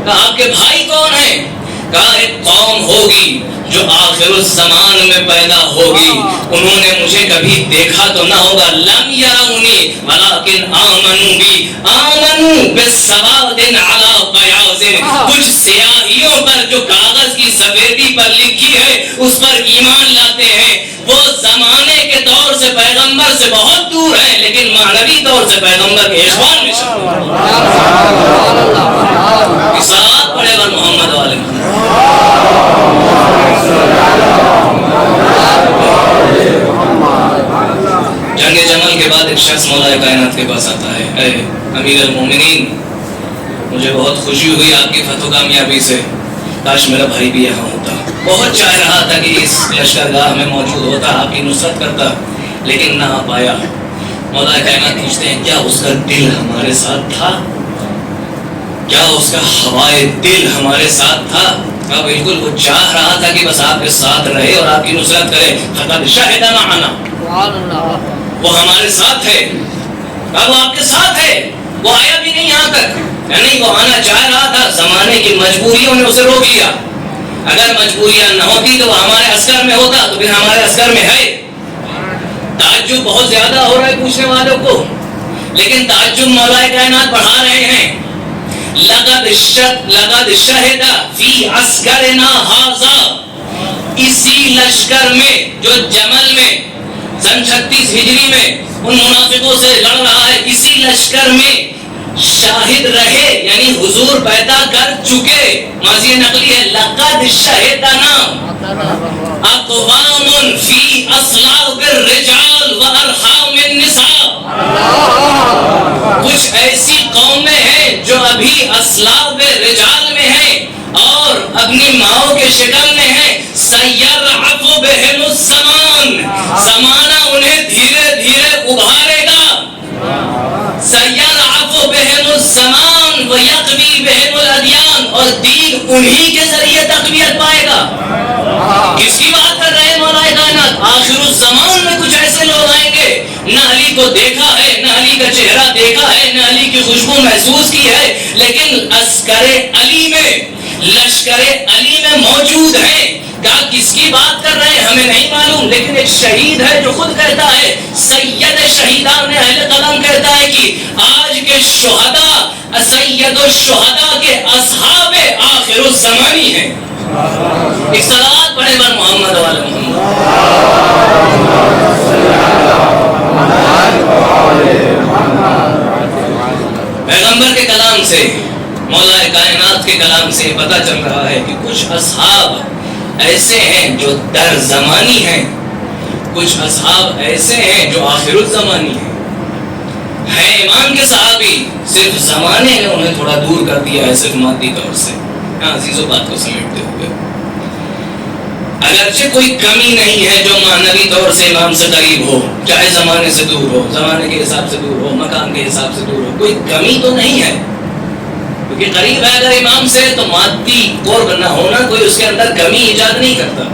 کہا آپ کے بھائی کون ہیں؟ کہا ایک قوم ہوگی جو آخر الزمان میں پیدا ہوگی، انہوں نے مجھے کبھی دیکھا تو نہ ہوگا، لم یرونی ولکن آمنوا بی، آمنوا بالسواد علی بیاض، کچھ سیاہیوں پر جو کاغذ کی سفیدی پر لکھی ہے اس پر ایمان لاتے ہیں. وہ زمانے کے طور سے پیغمبر سے بہت دور ہے لیکن معنوی طور سے پیغمبر کے اخوان میں شامل ہیں. صلوات پڑھے گا محمد والے. جنگ جمل کے بعد ایک شخص مولا کائنات کے پاس آتا ہے، اے امیر المومنین مجھے بہت خوشی ہوئی آپ کی فتح و کامیابی سے، کاش میرا بھائی بھی یہاں ہوتا. بہت چاہ رہا تھا کہ اس لشکرگاہ میں موجود ہوتا، آپ کی نصرت کرتا، لیکن نہ آ پایا. مولا کائنات پوچھتے ہیں کیا اس کا دل ہمارے ساتھ تھا؟ کیا اس کا ہوائے دل ہمارے ساتھ تھا؟ کہا بالکل، وہ چاہ رہا تھا کہ بس آپ کے ساتھ رہے اور آپ کی نصرت کرے. فقد شہد معنا، وہ ہمارے ساتھ ہے. کہا وہ آپ کے ساتھ ہے، وہ آیا بھی نہیں یہاں تک. نہیں، وہ آنا چاہ رہا تھا، زمانے کی مجبوریوں نے اسے روک لیا. اگر مجبوریاں نہ ہوتی تو وہ ہمارے عسکر میں ہوتا، تو پھر ہمارے عسکر میں ہے. تعجب بہت زیادہ ہو رہا ہے پوچھنے والوں کو، لیکن تعجب مولا کائنات بڑھا رہے ہیں. لقد شہد فی عسکرنا ھذا، اسی لشکر میں جو جمل میں سن 36 ہجری میں ان منافقوں سے لڑ رہا ہے، اسی لشکر میں شاہد رہے، یعنی حضور پیدا کر چکے. ماضی نقلی ہے، لقد شہدنا اقوام فی اصلاب الرجال وارحام النساء، کچھ ایسی قومیں ہیں جو ابھی اصلاب رجال میں ہیں اور اپنی ماؤں کے شکم میں ہیں. سیرعف بہم الزمان، زمانہ انہیں دھیرے دھیرے ابھارے گا. سیرعف بہم الزمان ویقوی بہم الادیان، اور دین انہی کے ذریعے تقویت پائے گا. کس کی بات کر رہے ہیں مولا کائنات؟ آخر الزمان میں کچھ ایسے لوگ آئیں گے، نہ علی کو دیکھا ہے، نہ علی کا چہرہ دیکھا ہے، نہ علی کی خوشبو محسوس کی ہے، لیکن عسکر علی میں، لشکر علی میں موجود ہیں. کہا کس کی بات کر رہے ہیں ہمیں نہیں معلوم، لیکن ایک شہید ہے جو خود کہتا ہے، سید شہیدان اہل قلم کہتا ہے کہ آج کے شہداء سید الشہداء کے اصحاب آخر الزمانی ہیں. ایک صلوات پڑھے بر محمد والے محمد. پیغمبر کے کلام سے، مولا کائنات کے کلام سے پتہ چل رہا ہے کہ کچھ اصحاب ایسے ہیں جو در زمانی ہیں، کچھ اصحاب ایسے ہیں جو آخر الزمانی ہیں. ایمان کے صحابی صرف زمانے نے انہیں تھوڑا دور کر دیا ہے، صرف مادی طور سے. عزیزوں بات کو سمیٹتے ہوئے، اگرچہ کوئی کمی نہیں ہے جو معنوی طور سے امام سے قریب ہو، چاہے زمانے سے دور ہو، زمانے کے حساب سے دور ہو، مکان کے حساب سے دور ہو، کوئی کمی تو نہیں ہے، کیونکہ قریب ہے اگر امام سے تو مادی قرب نہ ہونا کوئی اس کے اندر کمی ایجاد نہیں کرتا.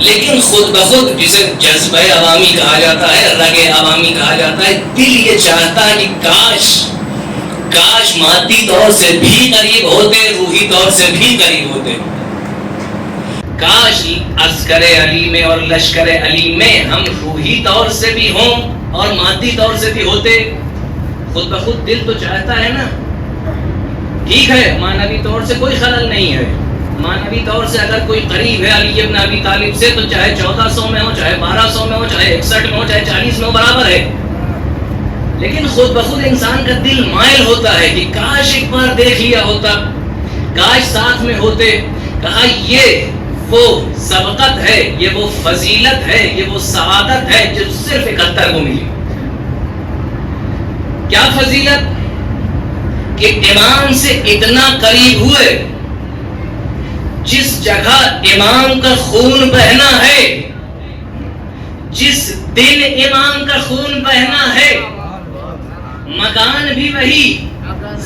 لیکن خود بخود جسے جذبہ عوامی کہا جاتا ہے، رگ عوامی کہا جاتا ہے، دل یہ چاہتا ہے کہ کاش مادی طور سے بھی قریب ہوتے، روحی طور سے بھی قریب ہوتے، کاش عسکر علی میں اور لشکر علی میں ہم روحی طور سے بھی ہوں اور مادی طور سے بھی ہوتے۔ خود بخود دل تو چاہتا ہے نا۔ ٹھیک ہے، معنوی طور سے کوئی خلل نہیں ہے، معنوی طور سے اگر کوئی قریب ہے علی ابن ابی طالب سے تو چاہے 1400 میں ہو، چاہے 1200 میں ہو، چاہے 61 میں ہو، چاہے 40 میں ہو، برابر ہے۔ لیکن خود بخود انسان کا دل مائل ہوتا ہے کہ کاش ایک بار دیکھ لیا ہوتا، کاش ساتھ میں ہوتے۔ کہا یہ وہ سبقت ہے، یہ وہ فضیلت ہے، یہ وہ سعادت ہے جو صرف 71 کو ملی۔ کیا فضیلت؟ کہ امام سے اتنا قریب ہوئے، جس جگہ امام کا خون بہنا ہے، جس دن امام کا خون بہنا ہے، مکان بھی وہی،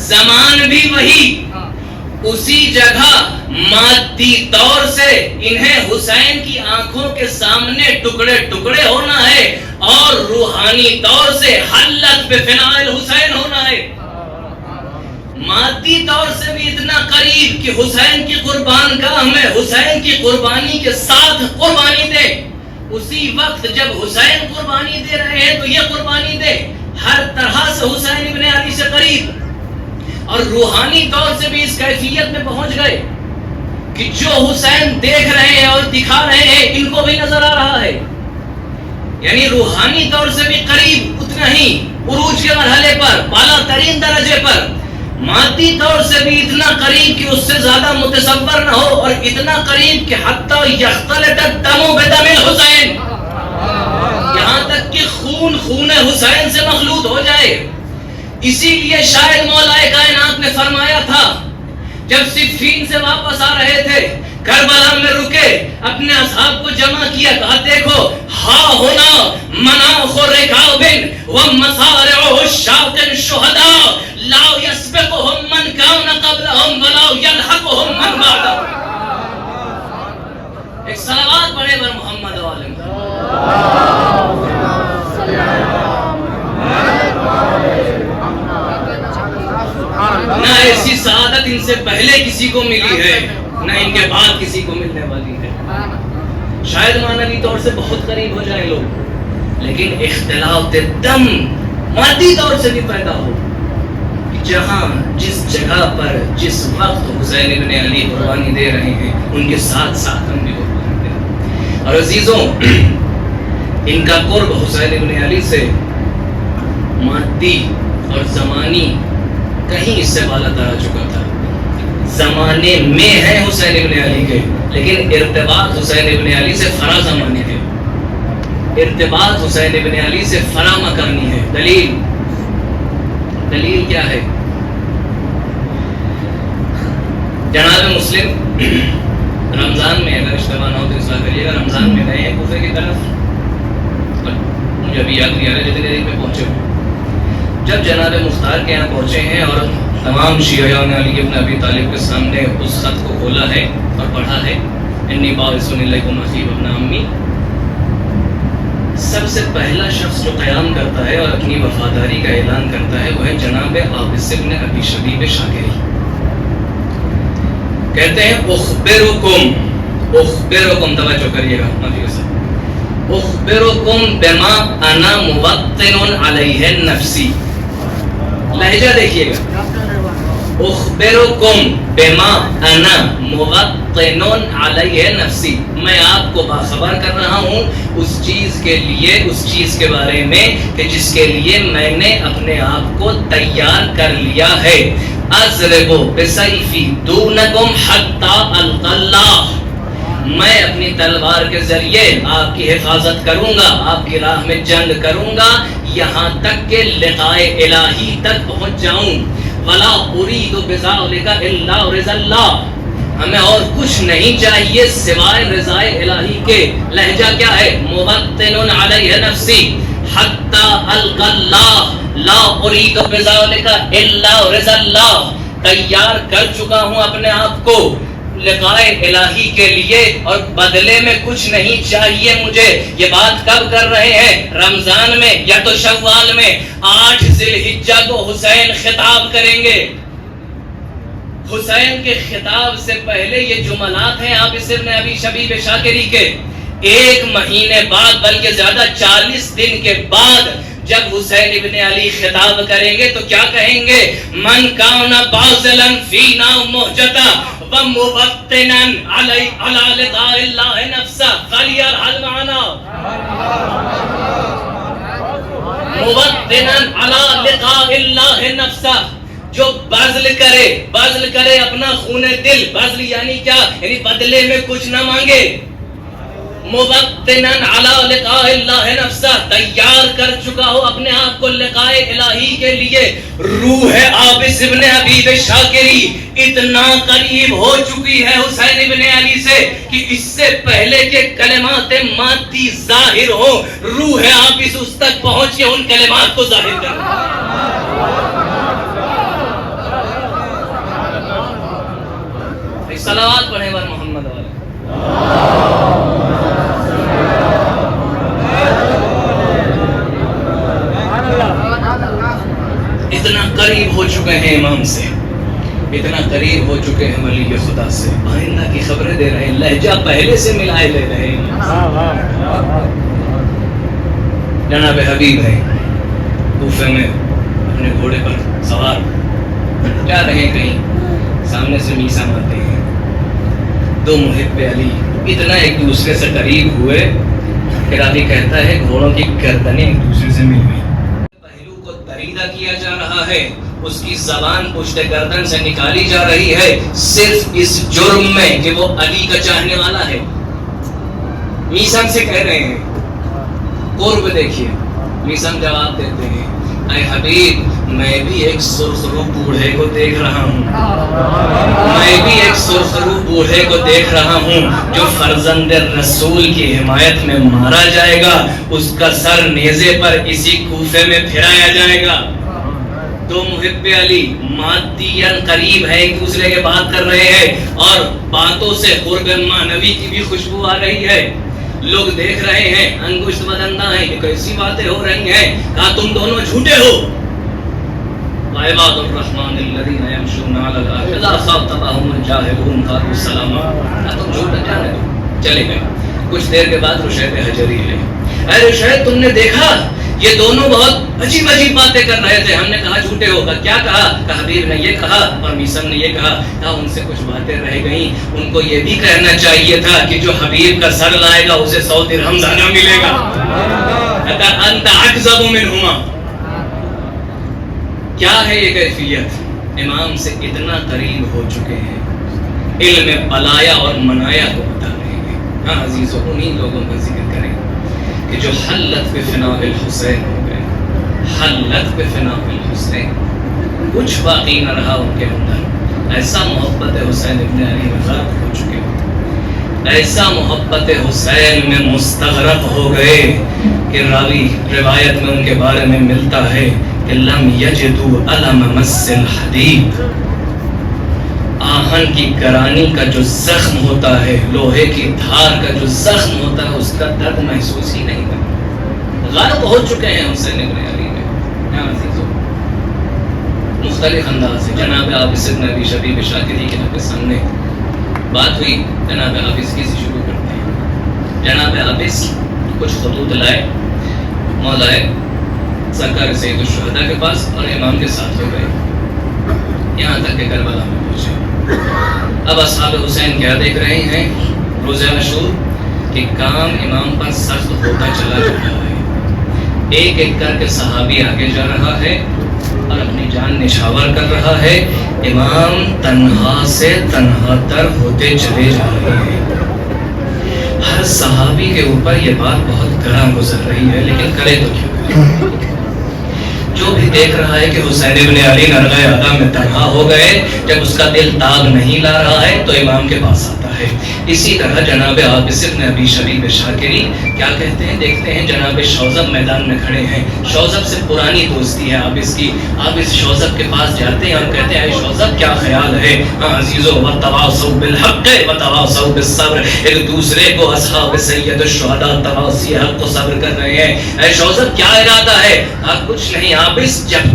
زمان بھی وہی، اسی جگہ مادی طور سے انہیں حسین کی آنکھوں کے سامنے ٹکڑے ٹکڑے ہونا ہے اور روحانی طور سے حلت پہ فنائل حسین ہونا ہے۔ مادی طور سے بھی اتنا قریب کہ حسین کی قربان گاہ میں حسین کی قربانی کے ساتھ قربانی دے، اسی وقت جب حسین قربانی دے رہے ہیں تو یہ قربانی دے، ہر طرح سے حسین ابن علی سے قریب، اور روحانی طور سے بھی اس کیفیت میں پہنچ گئے کہ جو حسین دیکھ رہے ہیں اور دکھا رہے ہیں ان کو بھی نظر آ رہا ہے۔ یعنی روحانی طور سے بھی قریب، اتنا ہی عروج کے مرحلے پر، بالا ترین درجے پر، مادی طور سے بھی اتنا قریب کہ اس سے زیادہ متصور نہ ہو، اور اتنا قریب کہ حتی یختلط الدم بدم الحسین، یہاں تک کہ خون حسین سے مخلوط ہو جائے۔ اسی لیے شاید مولا کائنات نے فرمایا تھا جب صفین سے واپس آ رہے تھے، کربلا میں رکے، اپنے اصحاب کو جمع کیا، کہا دیکھو ہا ہونا مناخ رکاب ومصارع عشاق شہداء لا يسبقهم من كان قبلهم ولا يلحقهم من بعدهم۔ ایک صلوات پڑھے بر محمد عالم۔ نہ ایسی سعادت ان سے پہلے کسی کو ملی ہے، نہ ان کے بعد کسی کو ملنے والی ہے۔ شاید معنوی طور سے بہت قریب ہو جائیں لوگ، لیکن اختلاف دم مادی طور سے بھی پیدا ہو، جہاں جس جگہ پر جس وقت حسین ابن علی قربانی دے رہے ہیں ان کے ساتھ ساتھ ہم بھی قربانی دیں۔ اور عزیزوں، ان کا قرب حسین ابن علی سے مادی اور زمانی کہیں اس سے بالا تر آ چکا تھا۔ زمانے میں ہے حسین ابن علی کے، لیکن ارتباط حسین ابن علی سے فرا زمانی ہے، ارتباط حسین ابن علی سے فرا مکانی ہے۔ دلیل کیا ہے؟ جناب مسلم رمضان میں، اگر اجتماع نہ ہو تو اصلاح کریے گا، رمضان میں گئے ہیں کوفے کی طرف، مجھے ابھی یاد نہیں آ رہا جتنی دیر میں پہنچے ہوئے، جب جناب مختار کے یہاں پہنچے ہیں اور تمام شیعیان علی ابن ابی طالب کے سامنے اس خط کو کھولا ہے اور پڑھا ہے، انی باعث الیکم اخی وابن عمی، سب سے پہلا شخص جو قیام کرتا ہے اور اپنی وفاداری کا اعلان کرتا ہے وہ ہے جناب عابس ابن ابی شبیب شاکری۔ کہتے ہیں اخبرکم، توجہ کریے گا معافی کے ساتھ، اخبرکم بما انا موطن علیہ نفسی، لہجہ دیکھیے گا، اخبرکم بما انا موطن علیہ نفسی، میں آپ کو باخبر کر رہا ہوں اس چیز کے لیے، اس چیز کے بارے میں کہ جس کے لیے میں نے اپنے آپ کو تیار کر لیا ہے، اضرب بسیفی دونکم حتی القی اللہ، میں اپنی تلوار کے ذریعے آپ کی حفاظت کروں گا، آپ کی راہ میں جنگ کروں گا، یہاں تک کہ لقائے الہی تک پہنچ جاؤں، ولا ارید بذلک الا رضا اللہ، ہمیں اور کچھ نہیں چاہیے سوائے رضائے الہی کے۔ لہجہ کیا ہے؟ موطن علیہ نفسی حتی القی اللہ لا ارید بذلک الا رضا اللہ، تیار کر چکا ہوں اپنے آپ کو لقائے الہی کے لیے اور بدلے میں کچھ نہیں چاہیے مجھے. یہ بات کب کر رہے ہیں؟ رمضان میں یا تو شوال میں. 8 ذی الحجہ کو حسین خطاب کریں گے. حسین کے خطاب سے پہلے یہ جملات ہیں عابس ابن ابی شبیب شاکری کے. 1 مہینے بعد بلکہ زیادہ 40 دن کے بعد جب حسین ابن علی خطاب کریں گے تو کیا کہیں گے؟ من کان باذلا فینا مہجتا ومبطنا علی لقاء اللہ نفسا فلیرحل معنا. مبطنا علی لقاء اللہ نفسا، جو بذل کرے اپنا خون دل. بذل یعنی کیا؟ یعنی بدلے میں کچھ نہ مانگے. مبطنا علی لقاء اللہ نفسہ، تیار کر چکا ہو اپنے آپ کو لقاء الہی کے لیے. روح عابس ابن حبیب شاکری اتنا قریب ہو چکی ہے حسین ابن علی سے کہ اس سے پہلے کہ کلمات مادی ظاہر ہو، روح عابس اس تک پہنچ کے ان کلمات کو ظاہر کر. صلوات پڑھیں بر محمد والے. اتنا قریب ہو چکے ہیں امام سے، اتنا قریب ہو چکے ہیں ولی خدا سے. آئندہ کی خبریں دے رہے ہیں، لہجہ پہلے سے ملائے لے رہے ہیں. جناب حبیب ہے کوفے میں اپنے گھوڑے پر سوار جا رہے ہیں، کہیں سامنے سے میسا مارتے ہیں. 2 محب علی اتنا ایک دوسرے سے قریب ہوئے کہ راوی کہتا ہے گھوڑوں کی گردنیں ایک دوسرے سے مل گئی. پہلو کو دریدہ کیا جا رہا ہے، اس کی زبان پشت گردن سے نکالی جا رہی ہے صرف اس جرم میں کہ وہ علی کا چاہنے والا ہے. میسم سے کہہ رہے ہیں، قرب دیکھیے. میسم جواب دیتے ہیں، اے حبیب میں بھی ایک سرخرو بوڑھے کو دیکھ رہا ہوں، میں بھی ایک سرخرو بوڑھے کو دیکھ رہا ہوں جو فرزند رسول کی حمایت میں مارا جائے گا. اس کا سر نیزے پر اسی کوفے میں پھرایا جائے گا. 2 محب علی مادیاً قریب ہے، ایک دوسرے کے بات کر رہے ہیں اور باتوں سے قرب معنوی کی بھی خوشبو آ رہی ہے. لوگ دیکھ رہے ہیں، انگشت بدندہ ہیں کہ کیسی باتیں ہو رہی ہیں. کہا تم دونوں جھوٹے ہو. عباد الرحمن الذین یمشون علی الارض اذا خاطبهم الجاہلون قالوا سلاما. تم جھوٹ نہ جانے دو. چلے گئے. کچھ دیر کے بعد رشید حجری ہے، اے رشید تم نے دیکھا یہ دونوں بہت عجیب عجیب باتیں کر رہے تھے. ہم نے کہا جھوٹے ہوگا. کیا کہا؟ کہ حبیب نے یہ کہا اور میسم نے یہ کہا. کہا ان سے کچھ باتیں رہ گئیں، ان کو یہ بھی کہنا چاہیے تھا کہ جو حبیب کا سر لائے گا اسے 100 درہم زیادہ ملے گا. انت اکذب منہما. کیا ہے یہ کیفیت؟ امام سے اتنا قریب ہو چکے ہیں، علم بلایا اور منایا کو بتا رہے ہیں. ہاں عزیزو، انہی لوگوں کا ذکر کریں کہ جو حلت بفناء الحسین ہو گئے. حلت بفناء الحسین، کچھ باقی نہ رہا ان کے اندر. ایسا محبت حسین ابن علی میں غرق ہو چکے، ایسا محبت حسین میں مستغرق ہو گئے کہ راوی روایت میں ان کے بارے میں ملتا ہے کہ لم یجدوا علم مس الحدید. آہن کی گرانی کا جو زخم ہوتا ہے، لوہے کی دھار کا جو زخم ہوتا ہے، اس کا درد محسوس ہی نہیں کرتا. غرق ہو چکے ہیں حسین ابن علی میں. مختلف انداز سے جناب عابس ابن ابی شبیب شاکری کے سامنے بات ہوئی. جناب عابس کی سے شروع کرتے ہیں. جناب عابس کچھ خطوط لائے، مولا سرکار سید الشہداء کے پاس اور امام کے ساتھ ہو گئے، یہاں تک کہ کربلا میں پہنچے. اب اصحاب حسین کیا دیکھ رہے ہیں؟ روز عاشور کہ کام امام پر سخت ہوتا چلا جا رہا ہے. ایک ایک کر کے صحابی آگے جا رہا ہے اور اپنی جان نچھاور کر رہا ہے. امام تنہا سے تنہا تر ہوتے چلے جا رہے ہیں. ہر صحابی کے اوپر یہ بات بہت گراں گزر رہی ہے، لیکن کرے تو کیا کرے؟ جو بھی دیکھ رہا ہے کہ حسین ابن علی نرغہ ادا میں تنہا ہو گئے، جب اس کا دل تاب نہیں لا رہا ہے تو امام کے پاس آتا ہے. ہے. اسی طرح جناب عابس ابن ابی شبیب شاکری کیا کہتے ہیں؟ دیکھتے ہیں جناب شوذب میدان میں کھڑے ہیں. شوذب سے پرانی دوستی ہے عابس کی. عابس شوذب کے پاس جاتے ہیں اور کہتے ہیں اے شوذب کیا خیال ہے؟ عزیزو وتواصوا بالحق وتواصوا بالصبر. ایک دوسرے کو اصحاب سید الشہداء تواصی حق کو صبر کر رہے ہیں. اے شوذب کیا ارادہ ہے؟ کچھ نہیں عابس، جب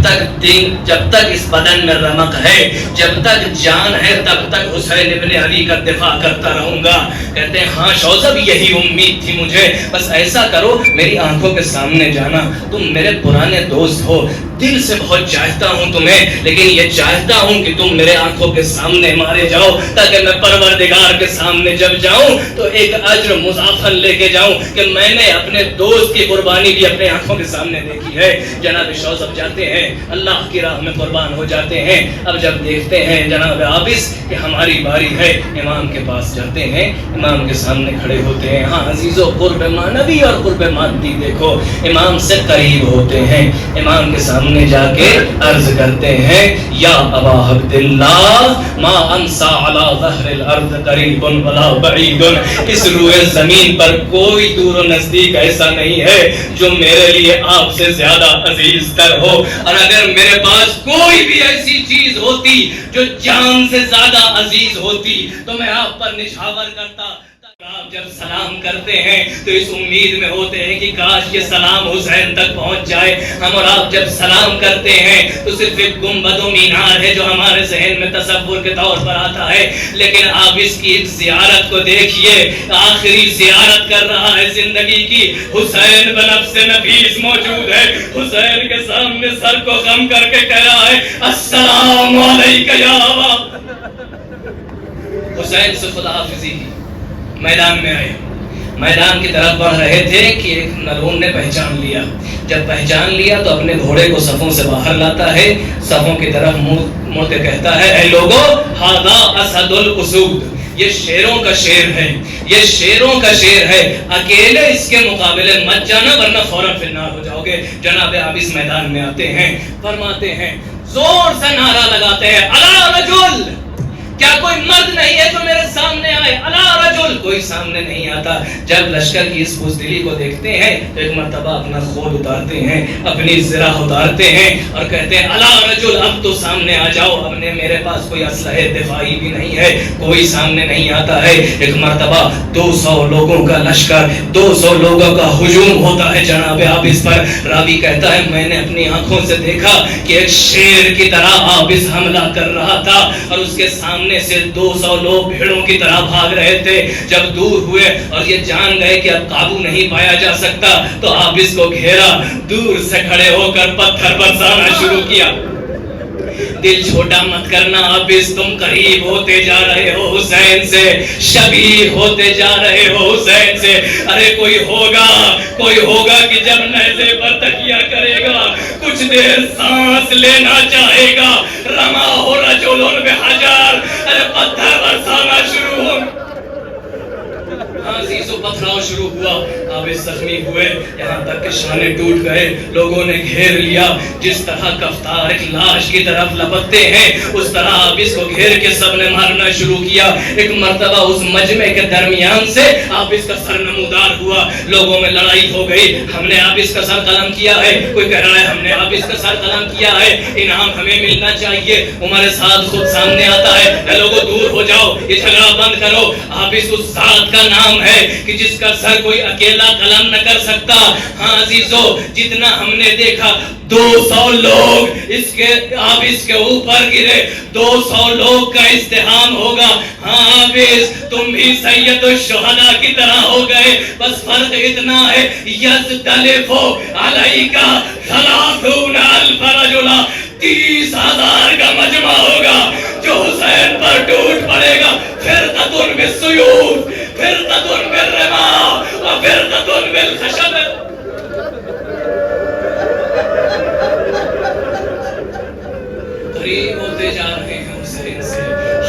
تک اس بدن میں رمق ہے، جب تک جان ہے، تب تک حسین ابن علی کا دفاع کرتا رہوں گا. کہتے ہیں ہاں شوذب یہی امید تھی مجھے، بس ایسا کرو میری آنکھوں کے سامنے جانا، تم میرے پرانے دوست ہو، دل سے بہت چاہتا ہوں تمہیں، لیکن یہ چاہتا ہوں کہ تم میرے آنکھوں کے سامنے مارے جاؤ تاکہ میں پروردگار کے سامنے جب جاؤں تو ایک اجر مضافن لے کے جاؤں کہ میں نے اپنے دوست کی قربانی بھی اپنے آنکھوں کے سامنے دیکھی ہے. جناب شوذب جاتے ہیں، اللہ کی راہ میں قربان ہو جاتے ہیں. اب جب دیکھتے ہیں جناب عابس کہ ہماری باری ہے، امام کے پاس جاتے ہیں، امام کے سامنے کھڑے ہوتے ہیں. ہاں عزیزو قرب معنوی اور قرب مادی دیکھو، امام سے قریب ہوتے ہیں. امام کے سامنے جا کے عرض کرتے ہیں یا ابا عبداللہ ما انسا علی ظہر الارض قریب ولا بعید. اس روئے زمین پر کوئی دور و نزدیک ایسا نہیں ہے جو میرے لیے آپ سے زیادہ عزیز تر ہو، اور اگر میرے پاس کوئی بھی ایسی چیز ہوتی جو جان سے زیادہ عزیز ہوتی تو میں آپ پر نچھاور کرتا. آپ جب سلام کرتے ہیں تو اس امید میں ہوتے ہیں کہ کاش یہ سلام حسین تک پہنچ جائے. ہم اور آپ جب سلام کرتے ہیں تو صرف ایک گنبد و مینار ہے جو ہمارے ذہن میں تصور کے طور پر آتا ہے، لیکن آپ اس کی ایک زیارت کو دیکھیے، آخری زیارت کر رہا ہے زندگی کی. حسین بنفس نفیس موجود ہے، حسین کے سامنے سر کو خم کر کے کہہ رہا ہے السلام علیکہ یا ابا. حسین سے خدا حافظی کی میدان میں آئے، میدان کی طرف بڑھ رہے تھے کہ ایک نلون نے پہچان لیا. جب پہچان لیا تو اپنے گھوڑے کو صفوں سے باہر لاتا ہے، صفوں کی طرف مڑ کے کہتا ہے اے لوگو ھذا اسد الاسود. یہ شیروں کا شیر ہے، یہ شیروں کا شیر ہے، اکیلے اس کے مقابلے مت جانا ورنہ فوراً فی النار ہو جاؤ گے. جناب عابس میدان میں آتے ہیں، فرماتے ہیں، زور سے نعرہ لگاتے ہیں الا رجل، کیا کوئی مرد نہیں ہے جو میرے سامنے آئے؟ الا رجل، کوئی سامنے نہیں آتا. جب لشکر کی اس بزدلی کو دیکھتے ہیں تو ایک مرتبہ اپنا خود اتارتے ہیں، اپنی زرہ اتارتے ہیں اور کہتے ہیں الا رجل، اب تو سامنے آ جاؤ. اب نے میرے پاس کوئی اسلحہ دفاعی بھی نہیں ہے، کوئی سامنے نہیں آتا ہے. ایک مرتبہ 200 لوگوں کا لشکر، 200 لوگوں کا ہجوم ہوتا ہے جناب عابس پر. راوی کہتا ہے میں نے اپنی آنکھوں سے دیکھا کہ ایک شیر کی طرح عابس حملہ کر رہا تھا اور اس کے سامنے سے 200 لوگ بھیڑوں کی طرح بھاگ رہے تھے. جب دور ہوئے اور یہ جان گئے کہ اب قابو نہیں پایا جا سکتا تو عابس کو گھیرا، دور سے کھڑے ہو کر پتھر برسانا شروع کیا. دل چھوٹا مت کرنا عابس، تم قریب ہوتے جا رہے ہو حسین سے، شبیہ ہوتے جا رہے ہو حسین سے. ارے کوئی ہوگا کہ جب نیزے پر تکیہ کرے گا، کچھ دیر سانس لینا چاہے گا. رما ہو رجل بحجر، ارے پتھر برسانا شروع ہو. عزیزو پتھراؤ شروع ہوا، عابس زخمی ہوئے، یہاں تک کہ شانے ٹوٹ گئے. لوگوں نے گھیر لیا، جس طرح کفتار ایک لاش کی طرف لپکتے ہیں اس طرح عابس کو گھیر کے سب نے مارنا شروع کیا. ایک مرتبہ اس مجمع کے درمیان سے عابس کا سر نمودار ہوا، لوگوں میں لڑائی ہو گئی. ہم نے عابس کا سر قلم کیا ہے، کوئی کہہ رہا ہے ہم نے عابس کا سر قلم کیا ہے، انعام ہمیں ملنا چاہیے. عمر سعد خود سامنے آتا ہے، اے لوگوں دور ہو جاؤ، یہ جھگڑا بند کرو. عابس اس ذات کا نام ہے کہ جس کا سر کوئی اکیلا قلم نہ کر سکتا. ہاں عزیزو جتنا ہم نے دیکھا 200 لوگ اس کے عابس کے اوپر گرے، 200 لوگ کا ازدحام ہوگا. ہاں عابس تم بھی سید الشہداء کی طرح ہو گئے، بس فرق اتنا ہے یزدلف علیکا 30,000 رجلا، 30,000 کا مجمع ہوگا جو حسین پر ٹوٹ پڑے گا. فرقۃ بالسیوف، فرقۃ بالرماح، وفرقۃ بالخشب. قریب ہوتے جا رہے ہیں حسین سے.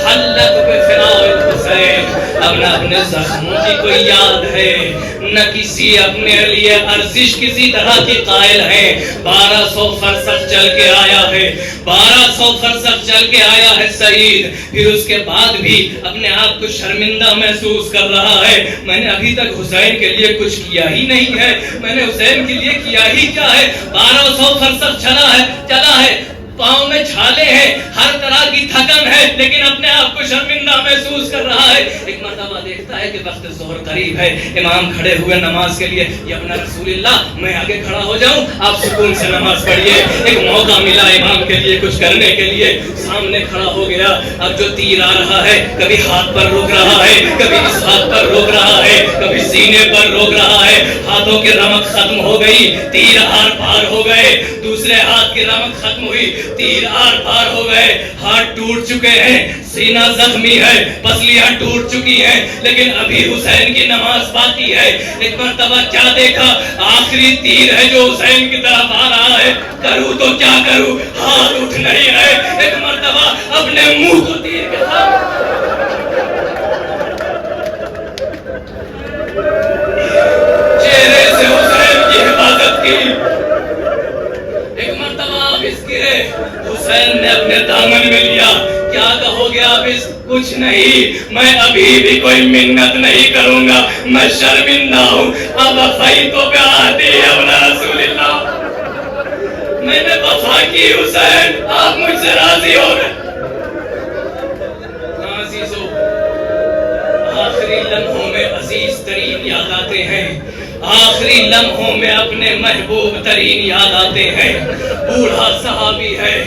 حلت بفراق الحسین، اب نہ اپنے زخموں کی کوئی یاد ہے، نہ کسی اپنے لیے ارزش کسی طرح کی قائل ہے. 1200 فرسخ چل کے آیا ہے، 1200 فرسخ چل کے آیا ہے سعید، پھر اس کے بعد بھی اپنے آپ کو شرمندہ محسوس کر رہا ہے، میں نے ابھی تک حسین کے لیے کچھ کیا ہی نہیں ہے، میں نے حسین کے لیے کیا ہی کیا ہے؟ 1200 فرسخ چلا ہے، پاؤں میں چھالے ہیں، ہر طرح کی تھکن ہے، لیکن اپنے آپ کو شرمندہ محسوس کر رہا ہے۔ ایک مرتبہ دیکھتا ہے کہ وقت ظہر قریب ہے، امام کھڑے ہوئے نماز کے لیے، یا اپنا رسول اللہ میں آگے کھڑا ہو جاؤں، آپ سکون سے نماز پڑھیے۔ ایک موقع ملا امام کے لیے کچھ کرنے کے لیے، سامنے کھڑا ہو گیا۔ اب جو تیر آ رہا ہے، کبھی ہاتھ پر روک رہا ہے، کبھی اس ہاتھ پر روک رہا ہے، کبھی سینے پر روک رہا ہے، ہاتھوں کی رمق ختم ہو گئی، تیر آر پار ہو گئے، دوسرے ہاتھ کی رمق ختم ہوئی، تیر آر پار ہو گئے، ہاتھ ٹوٹ چکے ہیں، سینہ زخمی ہے، پسلیاں ٹوٹ چکی ہیں، لیکن ابھی حسین کی نماز باقی ہے۔ ایک مرتبہ کیا دیکھا؟ آخری تیر ہے جو حسین کی طرف آ رہا ہے، کروں تو کیا کروں، ہاتھ اٹھ نہیں رہے۔ ایک مرتبہ اپنے منہ کو تیر کے ساتھ چہرے سے حسین کی حفاظت کی۔ ایک مرتبہ آپ اس گرے، حسین نے اپنے دامن میں لیا، کیا کہو گے آپ؟ اس کچھ نہیں، میں ابھی بھی کوئی منت نہیں کروں گا، میں شرمندہ ہوں۔ اب افائی تو بیعتی ابن رسول اللہ، میں نے وفا کی حسین، آپ مجھ سے راضی ہو گئے۔ عزیزو، آخری لمحوں میں عزیز ترین یاد آتے ہیں، آخری لمحوں میں اپنے محبوب ترین یاد آتے ہیں۔ بوڑھا صحابی ہے،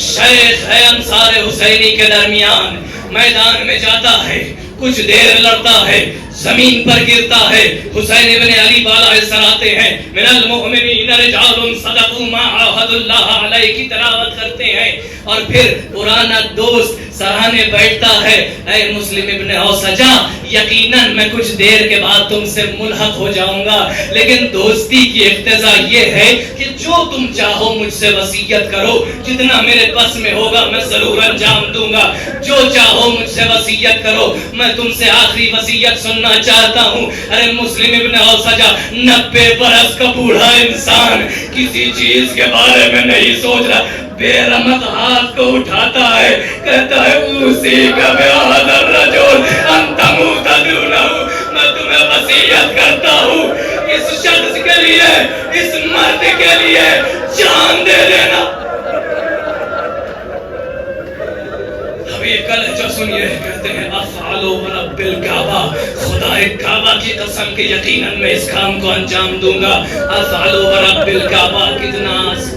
شیخ ہے، انصار حسینی کے درمیان میدان میں جاتا ہے، کچھ دیر لڑتا ہے، زمین پر گرتا ہے، حسین ابن علی بالا سراتے ہیں، من المؤمنین رجال صدقوا ما عاهدوا اللہ علیہ کی تلاوت کرتے ہیں، اور پھر پرانا دوست سراہنے بیٹھتا ہے، اے مسلم ابن اوسجا، یقیناً میں کچھ دیر کے بعد تم سے ملحق ہو جاؤں گا، لیکن دوستی کی اقتضا یہ ہے کہ جو تم چاہو مجھ سے وصیت کرو، جتنا میرے بس میں ہوگا میں ضرور انجام دوں گا، جو چاہو مجھ سے وصیت کرو، میں تم سے آخری وصیت سننا چاہتا ہوں۔ ارے مسلم ابن اوسجا 90 برس کا بوڑھا انسان کسی چیز کے بارے میں نہیں سوچ رہا، بے رمق ہاتھ کو اٹھاتا ہے، کہتا ہے اسی کا بہذا الرجل ان تموت دونہ، میں تمہیں وصیت کرتا ہوں اس شخص کے لیے، اس مرد کے لیے جان دے دینا۔ حبیب کا لہجہ سنیے، کہتے ہیں افعلوا ورب الکعبہ، خدا کعبہ کی قسم کہ یقیناً میں اس کام کو انجام دوں گا۔ افعلوا ورب الکعبہ،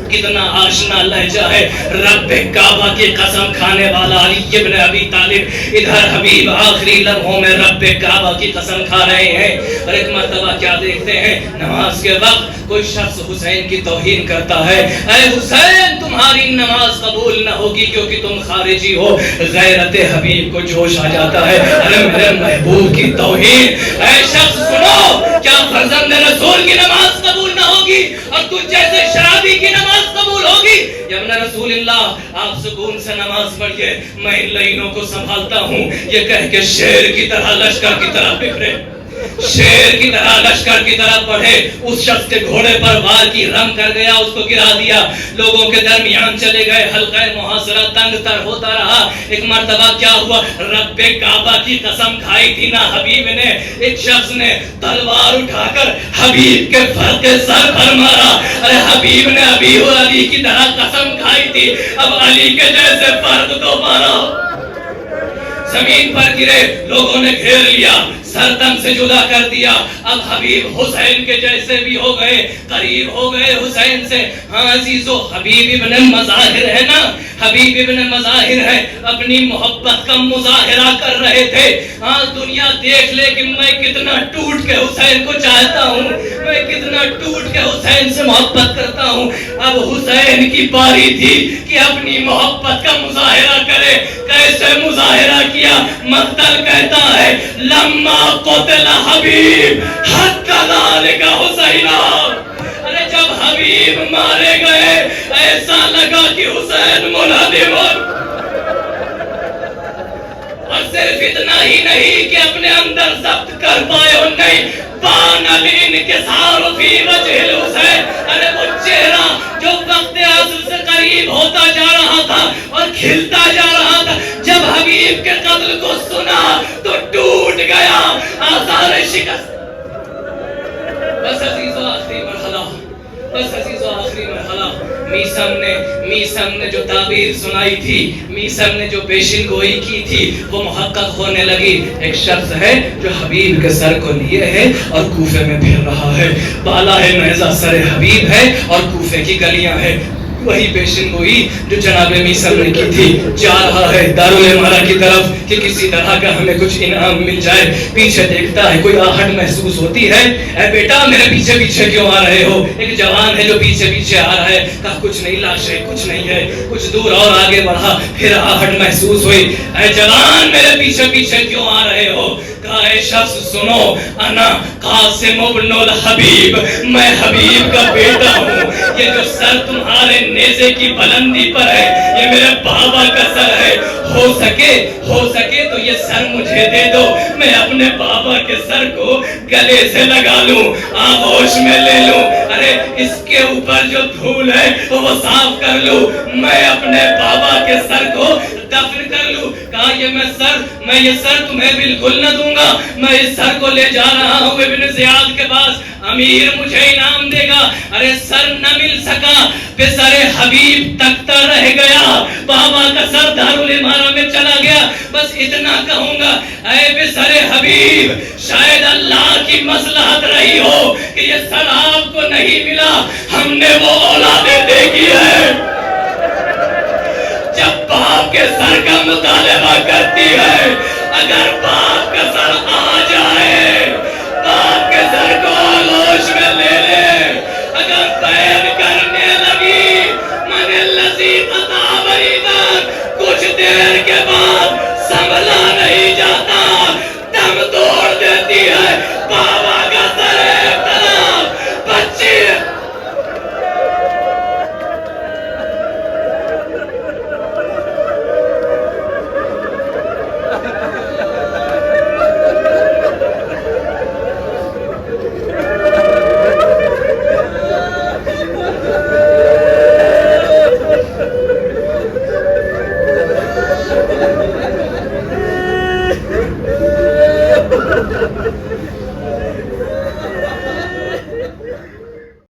کتنا آشنا لہجہ ہے، رب کعبہ کی قسم کھانے والا علی ابن ابی طالب، ادھر حبیب آخری لمحوں میں رب کعبہ کی قسم کھا رہے ہیں۔ اور ایک مرتبہ کیا دیکھتے ہیں؟ نماز کے وقت کوئی شخص حسین کی توہین کرتا ہے، اے حسین تمہاری نماز قبول نہ ہوگی کیونکہ تم خارجی ہو۔ غیرت حبیب کو جوش آ جاتا ہے، ارے میرے محبوب کی توہین، اے شخص سنو، کیا فرزند رسول کی نماز قبول نہ ہوگی اور تجھ جیسے شرابی کی نماز قبول ہوگی؟ یا ابن رسول اللہ آپ سکون سے نماز پڑھیے، میں ان لائنوں کو سنبھالتا ہوں، یہ کہہ کے شیر کی طرح لشکر کی طرح بکھرے، شیر کی طرح لشکر کی طرح پڑھے، اس شخص کے گھوڑے پر وار کی رم کر گیا، اس کو گرا دیا، لوگوں کے درمیان چلے گئے، حلقہ محاصرہ تنگ تر ہوتا رہا۔ ایک مرتبہ کیا ہوا؟ رب کعبہ کی قسم کھائی تھی نا حبیب نے، ایک شخص نے تلوار اٹھا کر حبیب کے فرق سر پر مارا، ارے حبیب نے ابھی وہ علی کی طرح قسم کھائی تھی، اب علی کے جیسے فرق تو مارا، زمین پر گرے، لوگوں نے گھیر لیا، سر تن سے جدا کر دیا، اب حبیب حسین کے جیسے بھی ہو گئے، قریب ہو گئے حسین سے۔ ہاں عزیزو، حبیب ابن مظاہر ہے نا، حبیب ابن مظاہر ہے، اپنی محبت کا مظاہرہ کر رہے تھے۔ ہاں دنیا دیکھ لے کہ میں کتنا ٹوٹ کے حسین کو چاہتا ہوں، میں کتنا ٹوٹ کے حسین سے محبت کرتا ہوں۔ اب حسین کی باری تھی کہ اپنی محبت کا مظاہرہ کرے، کیسے مظاہرہ کیا؟ مقتل کہتا ہے لما قتل حبیب حتی ذالک حسینہ، ارے جب حبیب مارے گئے ایسا لگا کہ حسین منہدم، اور صرف اتنا ہی نہیں کہ اپنے اندر ضبط کر پائے ہو، نہیں بان الانکسار فی وجہ الحسین، ارے وہ چہرہ جو وقت عصر سے قریب ہوتا جا رہا تھا رہا اور کھلتا جا رہا تھا. جب حبیب کے قتل کو سنا تو ٹوٹ گیا, آثار شکست. بس عزیزو آخری مرحلہ, بس عزیزو آخری مرحلہ. میسم نے جو تعبیر سنائی تھی, میسم نے جو پیشن گوئی کی تھی, وہ محقق ہونے لگی. ایک شخص ہے جو حبیب کے سر کو لیے ہے اور کوفے میں پھر رہا ہے. بالا ہے نیزہ, سر حبیب ہے اور کوفے کی گلیاں ہیں. وہی پیشن گوئی جو جناب میسم نے کی تھی. جا رہا ہے دارالعمارہ کی طرف کہ کسی طرح کا ہمیں کچھ انعام مل جائے. پیچھے دیکھتا ہے, کوئی آہٹ محسوس ہوتی ہے. اے بیٹا میرے پیچھے پیچھے کیوں آ رہے ہو؟ ایک جوان ہے جو پیچھے پیچھے آ رہا ہے. کہا کچھ نہیں, لاش ہے, کچھ نہیں ہے. کچھ دور اور آگے بڑھا, پھر آہٹ محسوس ہوئی. اے جوان میرے پیچھے پیچھے کیوں آ رہے ہو؟ کہا اے شخص سنو, انا قاسم ابن الحبیب, میں حبیب کا بیٹا ہوں. یہ جو سر تمہارے نیزے کی بلندی پر ہے یہ میرے بابا کا سر ہے. ہو سکے تو یہ سر مجھے دے دو, میں اپنے بابا کے سر کو گلے سے لگا لوں, آغوش میں لے لوں. ارے اس کے اوپر جو دھول ہے وہ صاف کر لوں, میں اپنے بابا کے سر کو دفن کر لوں. کہا میں یہ سر تمہیں بالکل نہ دوں گا, میں اس سر کو لے جا رہا ہوں ابن زیاد کے پاس, امیر مجھے انعام دے گا. ارے سر نہ مل سکا, پھر سر حبیب تکتا رہ گیا, بابا کا سر دارالعمارہ میں چلا گیا. بس اتنا کہوں گا, اے بے سر حبیب, شاید اللہ کی مصلحت رہی ہو کہ یہ سر آپ کو نہیں ملا. ہم نے وہ اولادیں دیکھی ہے جب باپ کے سر کا مطالبہ کرتی ہے, اگر باپ کا سر آ جائے, باپ کے سر کو آغوش میں لے لے, اگر